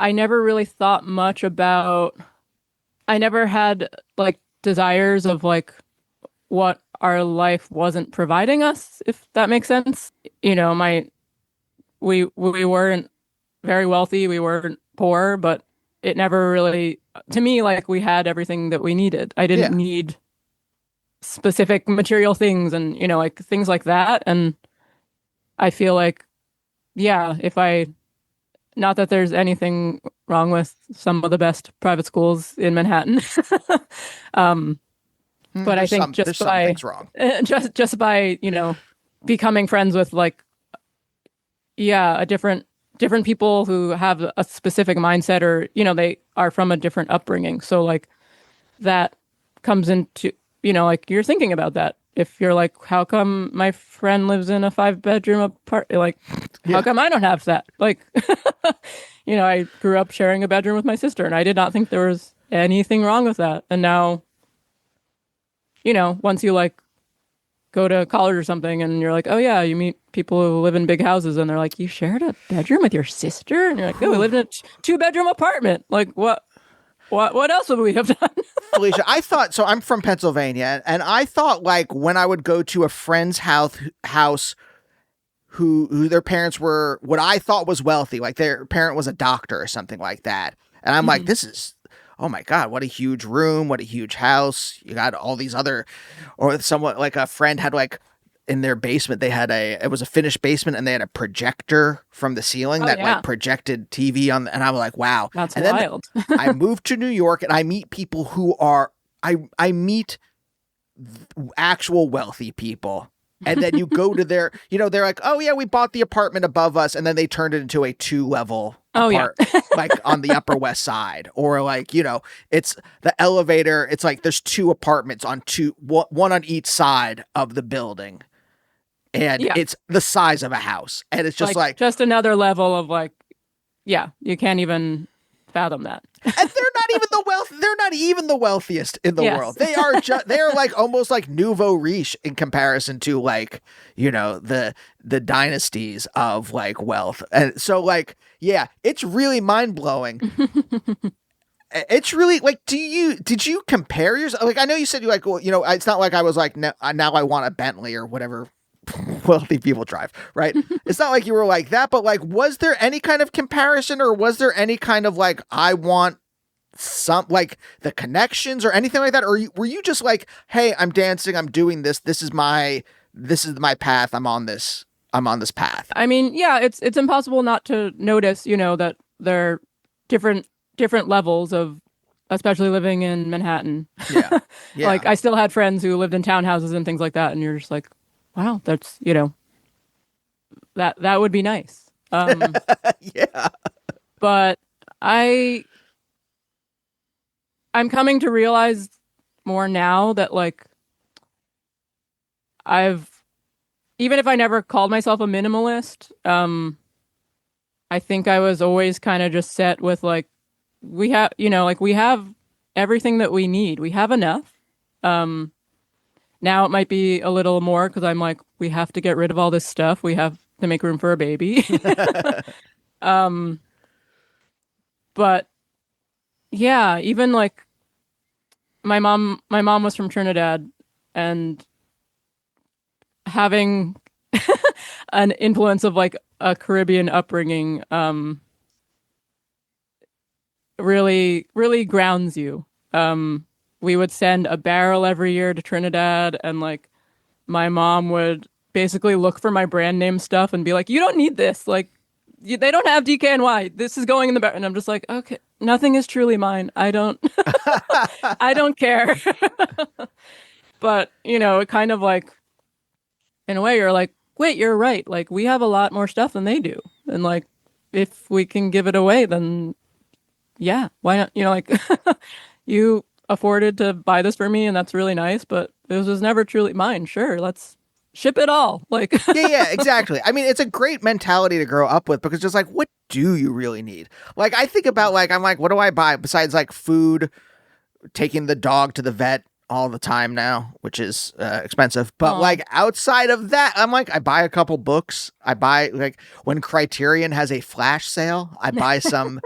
Speaker 2: I never really thought much about, I never had like desires of like what our life wasn't providing us, if that makes sense. We weren't very wealthy, we weren't poor, but it never really, to me, like, we had everything that we needed. I didn't need specific material things and, like things like that. And I feel like yeah, if I, not that there's anything wrong with some of the best private schools in Manhattan. um, but I think
Speaker 1: There's some things wrong.
Speaker 2: just by, becoming friends with like, yeah, different people who have a specific mindset, or, they are from a different upbringing. So like that comes into, like you're thinking about that. If you're like, how come my friend lives in a 5-bedroom apartment? Like, how
Speaker 1: Yeah.
Speaker 2: come I don't have that? Like, I grew up sharing a bedroom with my sister, and I did not think there was anything wrong with that. And now, once you like go to college or something, and you're like, oh yeah, you meet people who live in big houses, and they're like, you shared a bedroom with your sister, and you're like, oh, we lived in a 2-bedroom apartment. Like, what else would we have done?
Speaker 1: Felicia, I thought, so I'm from Pennsylvania, and I thought like when I would go to a friend's house who their parents were what I thought was wealthy, like their parent was a doctor or something like that. And I'm like, this is, oh my God, what a huge room, what a huge house. You got all these other, or somewhat like a friend had like in their basement, it was a finished basement, and they had a projector from the ceiling like projected TV on, and I was like, wow.
Speaker 2: That's
Speaker 1: and
Speaker 2: wild.
Speaker 1: Then I moved to New York, and I meet people who are, I meet actual wealthy people. And then you go to their, they're like, oh yeah, we bought the apartment above us, and then they turned it into a 2-level like on the Upper West Side, or like, it's the elevator. It's like there's 2 apartments on one on each side of the building, and it's the size of a house, and it's just like
Speaker 2: just another level of like, yeah, you can't even fathom that.
Speaker 1: And they're not even the wealthiest in the world. They are they're like almost like nouveau riche in comparison to like, the dynasties of like wealth. And so like, yeah, it's really mind blowing. It's really like, did you compare yourself? Like, I know you said you like, well, it's not like I was like, now I want a Bentley or whatever wealthy people drive, right? It's not like you were like that, but like, was there any kind of comparison, or was there any kind of like, I want some, like the connections or anything like that? Or were you just like, hey, I'm dancing, I'm doing this. This is my path. I'm on this path.
Speaker 2: I mean, yeah, it's impossible not to notice, that there are different levels of, especially living in Manhattan.
Speaker 1: Yeah.
Speaker 2: Like I still had friends who lived in townhouses and things like that, and you're just like, wow, that's, that would be nice.
Speaker 1: Yeah.
Speaker 2: But I'm coming to realize more now that like even if I never called myself a minimalist, I think I was always kind of just set with like, we have everything that we need. We have enough. Now it might be a little more because I'm like, we have to get rid of all this stuff. We have to make room for a baby. But yeah, even like my mom was from Trinidad, and having an influence of like a Caribbean upbringing, really, really grounds you. We would send a barrel every year to Trinidad, and like my mom would basically look for my brand name stuff and be like, you don't need this. Like they don't have DKNY. This is going in the barrel. And I'm just like, okay, nothing is truly mine. I don't, I don't care. But, it kind of like, in a way you're like, wait, you're right. Like we have a lot more stuff than they do. And like, if we can give it away, then yeah, why not? Like you afforded to buy this for me, and that's really nice, but it was never truly mine. Sure, let's ship it all. Like
Speaker 1: yeah, exactly. I mean, it's a great mentality to grow up with, because just like, what do you really need? Like I think about like, I'm like, what do I buy besides like food, taking the dog to the vet all the time now, which is expensive, but like outside of that, I'm like, I buy a couple books. I buy like when Criterion has a flash sale, I buy some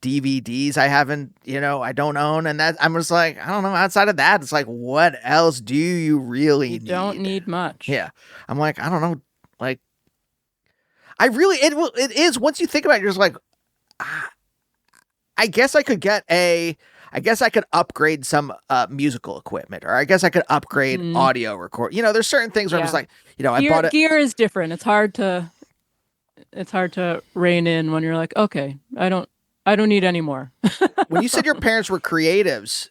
Speaker 1: DVDs I don't own, and that I'm just like, I don't know, outside of that, it's like, what else do you really need?
Speaker 2: Don't need much.
Speaker 1: Yeah. I'm like, I don't know, like it is, once you think about it, you're just like, I guess I could upgrade some musical equipment, or I guess I could upgrade audio record. There's certain things where I'm just like, I bought it.
Speaker 2: Gear is different. It's hard to it's hard to rein in when you're like, okay, I don't need any more.
Speaker 1: When you said your parents were creatives,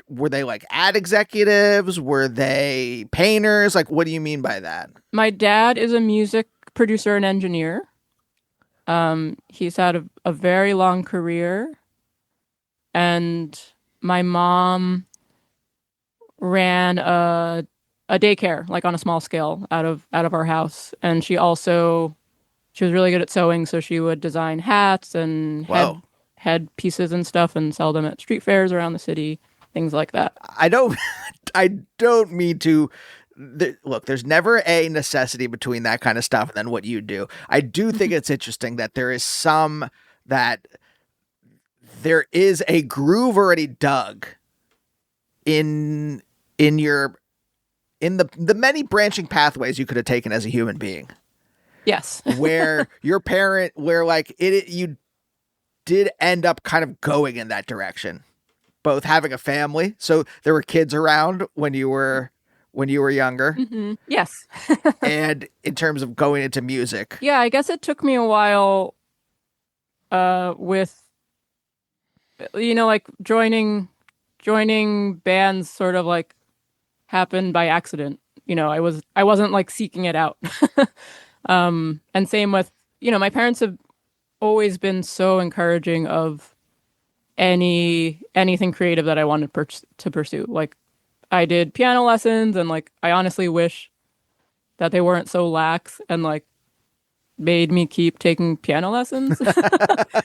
Speaker 1: were they like ad executives? Were they painters? Like, what do you mean by that?
Speaker 2: My dad is a music producer and engineer. He's had a very long career, and my mom ran a daycare, like on a small scale, out of our house, and she was really good at sewing, so she would design hats and
Speaker 1: Wow.
Speaker 2: head pieces and stuff and sell them at street fairs around the city, things like that.
Speaker 1: I don't, I don't mean to. Look, there's never a necessity between that kind of stuff and then what you do. I do think it's interesting that there is there is a groove already dug in the many branching pathways you could have taken as a human being.
Speaker 2: Yes.
Speaker 1: Where you did end up kind of going in that direction, both having a family. So there were kids around when you were younger.
Speaker 2: Mm-hmm. Yes.
Speaker 1: And in terms of going into music.
Speaker 2: Yeah, I guess it took me a while with like joining bands sort of like happened by accident. I wasn't like seeking it out. And same with, my parents have always been so encouraging of anything creative that I wanted to pursue. Like I did piano lessons, and like I honestly wish that they weren't so lax and like made me keep taking piano lessons.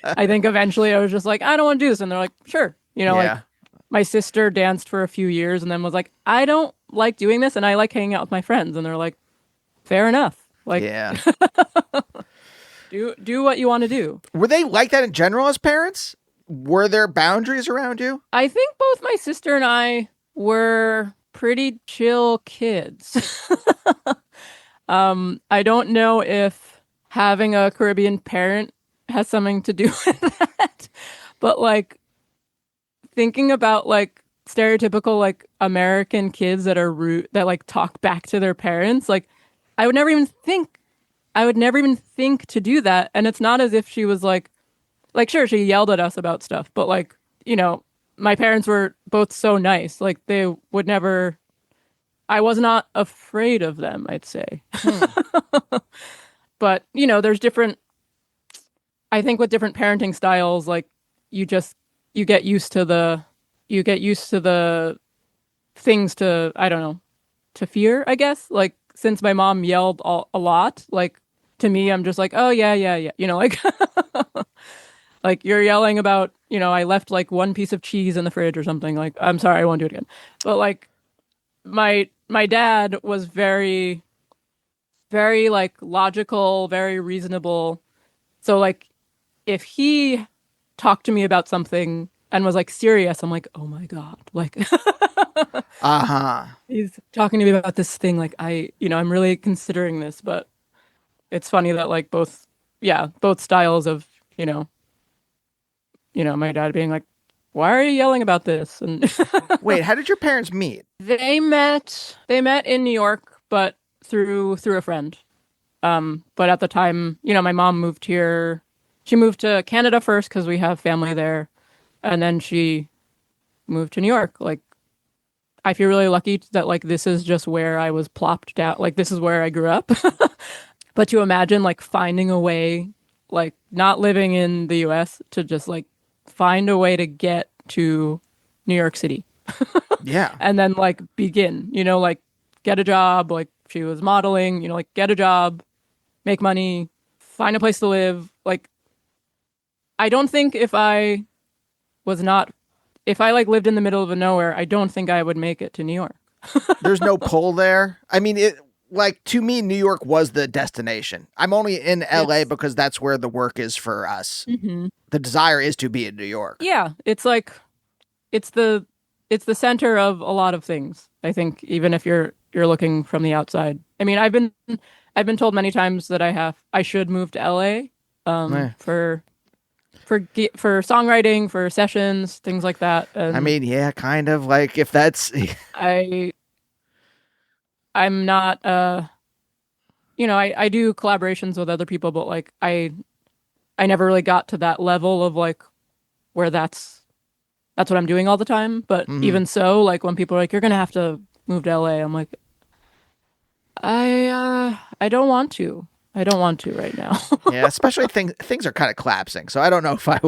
Speaker 2: I think eventually I was just like, I don't want to do this, and they're like, sure. Like my sister danced for a few years and then was like, I don't like doing this and I like hanging out with my friends, and they're like, fair enough. Like,
Speaker 1: yeah.
Speaker 2: do what you want to do.
Speaker 1: Were they like that in general as parents? Were there boundaries around you?
Speaker 2: I think both my sister and I were pretty chill kids. I don't know if having a Caribbean parent has something to do with that, but like thinking about like stereotypical like American kids that are rude, that like talk back to their parents, like I would never even think to do that. And it's not as if she was like sure, she yelled at us about stuff, but like, my parents were both so nice. Like they would never, I was not afraid of them, I'd say. But, there's different, I think with different parenting styles, like you get used to the things to, I don't know, to fear, I guess. Like since my mom yelled a lot, like to me, I'm just like, oh yeah. Like, like you're yelling about, I left like one piece of cheese in the fridge or something. Like, I'm sorry, I won't do it again. But like my dad was very, very like logical, very reasonable. So like if he talked to me about something and was like serious, I'm like, oh my God. Like, he's talking to me about this thing. Like I'm really considering this, but it's funny that like both styles of, my dad being like, why are you yelling about this? And
Speaker 1: wait, how did your parents meet?
Speaker 2: They met in New York, but through a friend. But at the time, my mom moved here. She moved to Canada first because we have family there. And then she moved to New York. Like, I feel really lucky that like this is just where I was plopped down. Like, this is where I grew up. But to imagine like finding a way, like not living in the US, to just like find a way to get to New York City.
Speaker 1: Yeah.
Speaker 2: And then like begin, like get a job. Like she was modeling, like get a job, make money, find a place to live. Like, I don't think if I like lived in the middle of nowhere, I don't think I would make it to New York.
Speaker 1: There's no pull there. I mean, like to me, New York was the destination. I'm only in LA because that's where the work is for us. Mm-hmm. The desire is to be in New York.
Speaker 2: Yeah. It's like, it's the center of a lot of things. I think even if you're looking from the outside. I mean, I've been told many times that I should move to LA, for songwriting, for sessions, things like that. And
Speaker 1: I mean, yeah, kind of like if that's
Speaker 2: I'm not I do collaborations with other people, but like I never really got to that level of like where that's what I'm doing all the time. But
Speaker 1: Hmm.
Speaker 2: even so, like when people are like, "You're gonna have to move to LA," I'm like, I don't want to. I don't want to right now.
Speaker 1: Yeah, especially things are kind of collapsing. So I don't know if I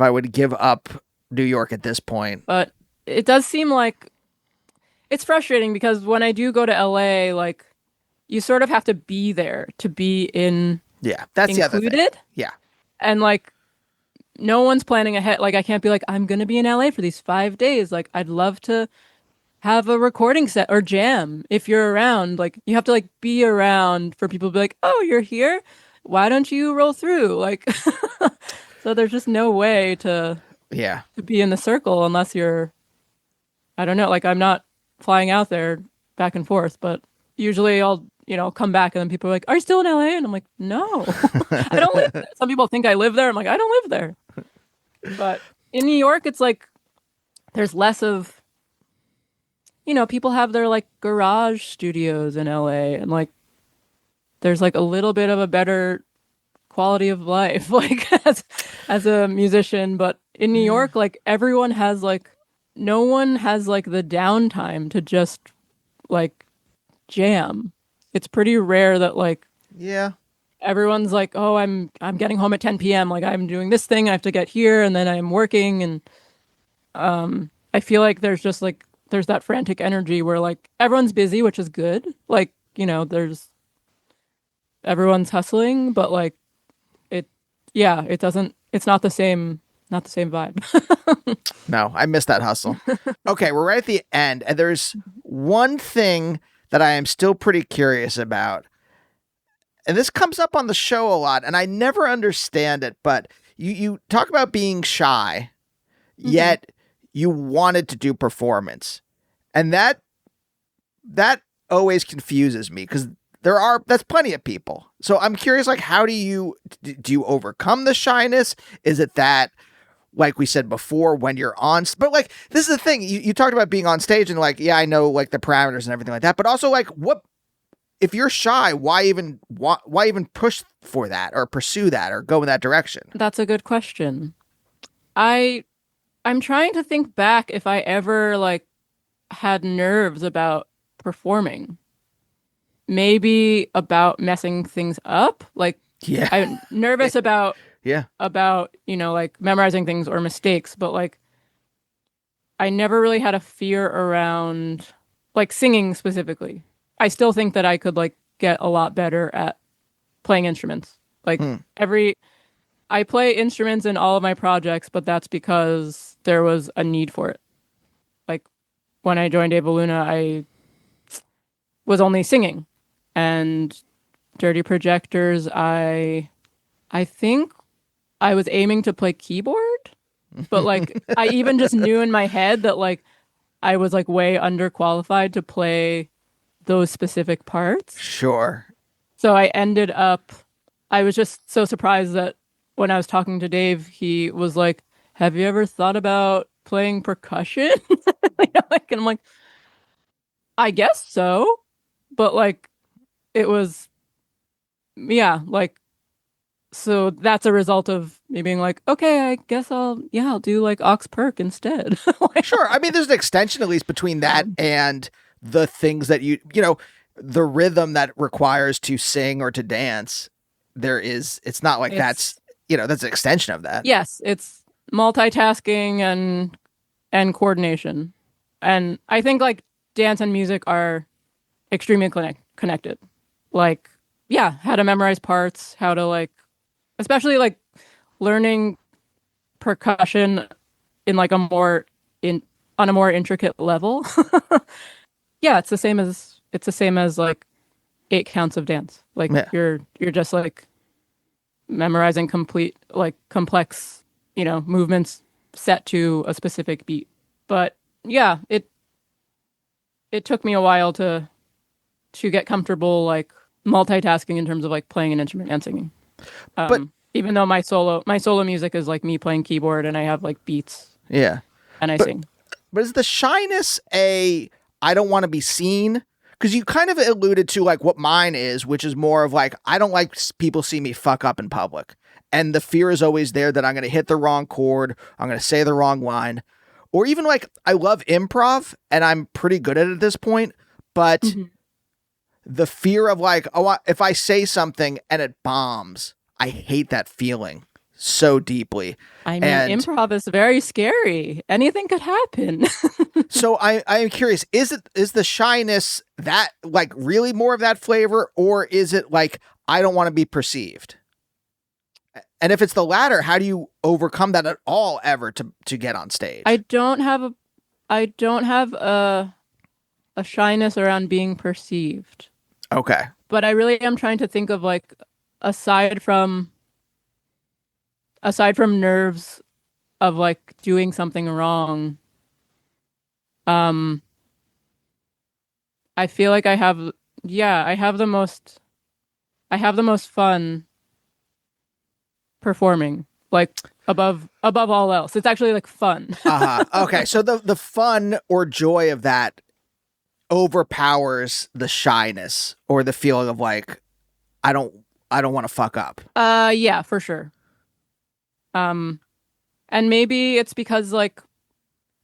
Speaker 1: would give up New York at this point.
Speaker 2: But it does seem like it's frustrating because when I do go to LA, like you sort of have to be there to be
Speaker 1: Yeah, that's the other thing.
Speaker 2: included.
Speaker 1: Yeah.
Speaker 2: And like no one's planning ahead. Like I can't be like, I'm gonna be in LA for these 5 days. Like I'd love to have a recording set or jam if you're around. Like you have to like be around for people to be like, oh, you're here? Why don't you roll through? Like so there's just no way
Speaker 1: Yeah.
Speaker 2: to be in the circle unless you're I don't know, like I'm not flying out there back and forth, but usually I'll, come back and then people are like, "Are you still in LA?" And I'm like, "No." I don't live there. Some people think I live there. I'm like, "I don't live there." But in New York, it's like there's less of, people have their like garage studios in LA and like there's like a little bit of a better quality of life like as a musician, but in New York like everyone has like no one has like the downtime to just like jam. It's pretty rare that like
Speaker 1: Yeah.
Speaker 2: everyone's like, "Oh, I'm getting home at 10 p.m. Like I'm doing this thing, I have to get here and then I'm working." And I feel like there's just like there's that frantic energy where like everyone's busy, which is good. Like, there's everyone's hustling, but like it yeah, it's not the same vibe.
Speaker 1: No, I miss that hustle. Okay, we're right at the end, and there's one thing that I am still pretty curious about. And this comes up on the show a lot, and I never understand it, but you talk about being shy, yet you wanted to do performance. And that always confuses me because that's plenty of people. So I'm curious, like, how do you overcome the shyness? Is it that, like we said before, when you're on, but like, this is the thing, you talked about being on stage and like, yeah, I know like the parameters and everything like that, but also like what, if you're shy, why even push for that or pursue that or go in that direction?
Speaker 2: That's a good question. I'm trying to think back if I ever like had nerves about performing. Maybe about messing things up. Like
Speaker 1: Yeah.
Speaker 2: I'm nervous about
Speaker 1: Yeah.
Speaker 2: like memorizing things or mistakes, but like I never really had a fear around like singing specifically. I still think that I could like get a lot better at playing instruments. Like I play instruments in all of my projects, but that's because there was a need for it. Like when I joined Ava Luna, I was only singing, and Dirty Projectors, I think I was aiming to play keyboard, but like I even just knew in my head that like I was like way underqualified to play those specific parts.
Speaker 1: Sure.
Speaker 2: So I was just so surprised that when I was talking to Dave, he was like, "Have you ever thought about playing percussion?" Like, and I'm like, "I guess so," but like it was, yeah, like so that's a result of me being like, "Okay, I guess I'll do like aux perc instead." Like,
Speaker 1: Sure. I mean, there's an extension at least between that and the things that the rhythm that requires to sing or to dance. It's not like that's an extension of that.
Speaker 2: Yes, it's multitasking and coordination. And I think like dance and music are extremely connected. Like, yeah, how to memorize parts, how to like, especially like learning percussion in like on a more intricate level. Yeah, it's the same as like 8 counts of dance. Like you're just like memorizing complete like complex, movements set to a specific beat. But yeah, it took me a while to get comfortable like multitasking in terms of like playing an instrument and singing.
Speaker 1: But
Speaker 2: even though my solo music is like me playing keyboard and I have like beats.
Speaker 1: Yeah.
Speaker 2: And I sing.
Speaker 1: But is the shyness I don't want to be seen? because you kind of alluded to like what mine is, which is more of like, I don't like people see me fuck up in public. And the fear is always there that I'm going to hit the wrong chord. I'm going to say the wrong line. Or even like, I love improv and I'm pretty good at it at this point, but the fear of like, oh, if I say something and it bombs, I hate that feeling so deeply.
Speaker 2: I mean, improv is very scary. Anything could happen.
Speaker 1: So I am curious, is the shyness that like really more of that flavor, or is it like, I don't want to be perceived? And if it's the latter, how do you overcome that at all ever to get on stage?
Speaker 2: I don't have a shyness around being perceived.
Speaker 1: Okay.
Speaker 2: But I really am trying to think of like, aside from nerves of like doing something wrong, I feel like I have the most fun performing, like above all else. It's actually like fun.
Speaker 1: Okay. So the fun or joy of that overpowers the shyness or the feeling of like, I don't want to fuck up.
Speaker 2: Yeah, for sure. And maybe it's because like,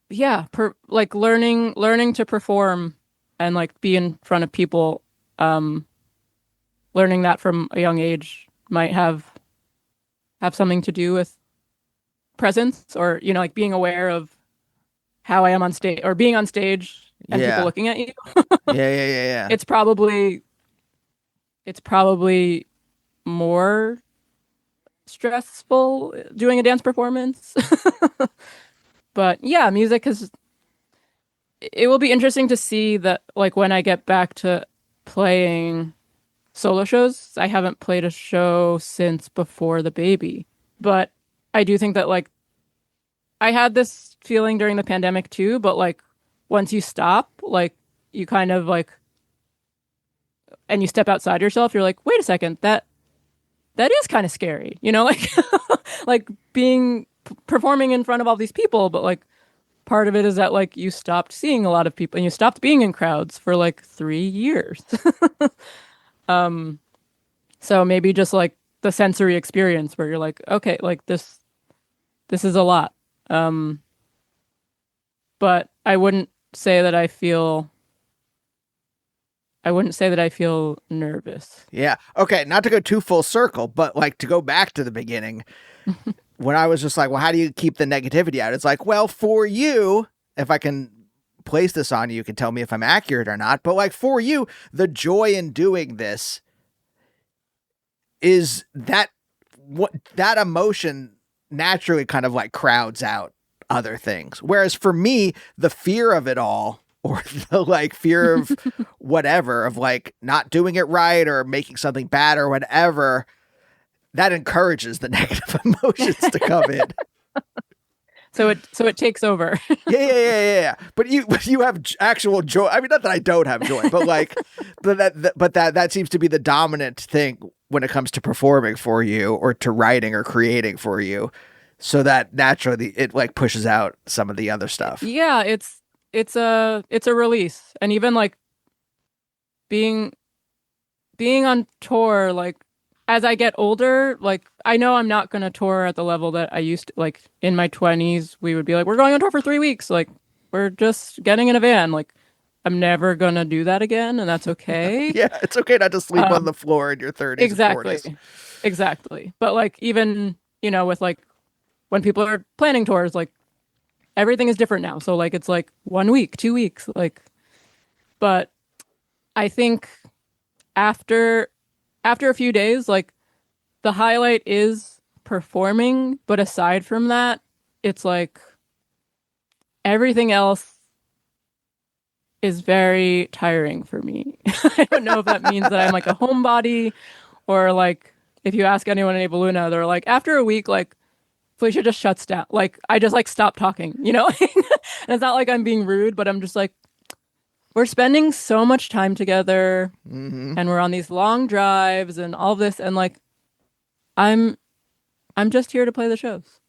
Speaker 2: yeah, like learning to perform and like be in front of people, learning that from a young age might have something to do with presence, or, you know, like being aware of how I am on stage, or being on stage and people looking at you.
Speaker 1: Yeah.
Speaker 2: It's probably more stressful doing a dance performance. But yeah, it will be interesting to see that, like, when I get back to playing solo shows. I haven't played a show since before the baby, but I do think that, like, I had this feeling during the pandemic too, but like once you stop, like, you kind of like, and you step outside yourself, you're like, wait a second, that is kind of scary, you know, like like performing in front of all these people, but like part of it is that like you stopped seeing a lot of people and you stopped being in crowds for like 3 years. So maybe just like the sensory experience where you're like, okay, like this is a lot. But I wouldn't say that I feel nervous.
Speaker 1: Yeah. Okay. Not to go too full circle, but like to go back to the beginning, when I was just like, well, how do you keep the negativity out? It's like, well, for you, if I can place this on you, you can tell me if I'm accurate or not. But like for you, the joy in doing this is that emotion naturally kind of like crowds out other things. Whereas for me, the fear of it all, or the like fear of whatever, of like not doing it right or making something bad or whatever, that encourages the negative emotions to come in.
Speaker 2: So it takes over.
Speaker 1: Yeah. But you have actual joy. I mean, not that I don't have joy, but like, but that seems to be the dominant thing when it comes to performing for you, or to writing or creating for you. So that naturally it like pushes out some of the other stuff.
Speaker 2: Yeah, it's a release. And even like being on tour, like as I get older, like I know I'm not going to tour at the level that I used to. Like in my 20s, we would be like, we're going on tour for 3 weeks. Like we're just getting in a van. Like I'm never going to do that again. And that's okay.
Speaker 1: Yeah. It's okay not to sleep on the floor in your 30s.
Speaker 2: Exactly.
Speaker 1: And 40s.
Speaker 2: Exactly. But like, even, you know, with like when people are planning tours, like everything is different now. So like, it's like 1 week, 2 weeks, like, but I think after a few days, like the highlight is performing. But aside from that, it's like everything else is very tiring for me. I don't know if that means that I'm like a homebody, or like if you ask anyone in Eva Luna, they're like, after a week, like Felicia just shuts down. Like I just like stop talking, you know? And it's not like I'm being rude, but I'm just like, we're spending so much time together, and we're on these long drives and all this, and like I'm just here to play the shows.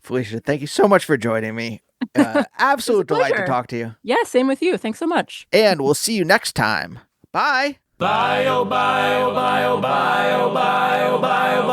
Speaker 1: Felicia, thank you so much for joining me. Absolute delight to
Speaker 2: pleasure.
Speaker 1: talk to you.
Speaker 2: Yeah, same with you. Thanks so much.
Speaker 1: And we'll see you next time. Bye.
Speaker 3: Bye, oh, bye, oh, bye, oh, bye, oh, bye, oh, bye, oh, bye.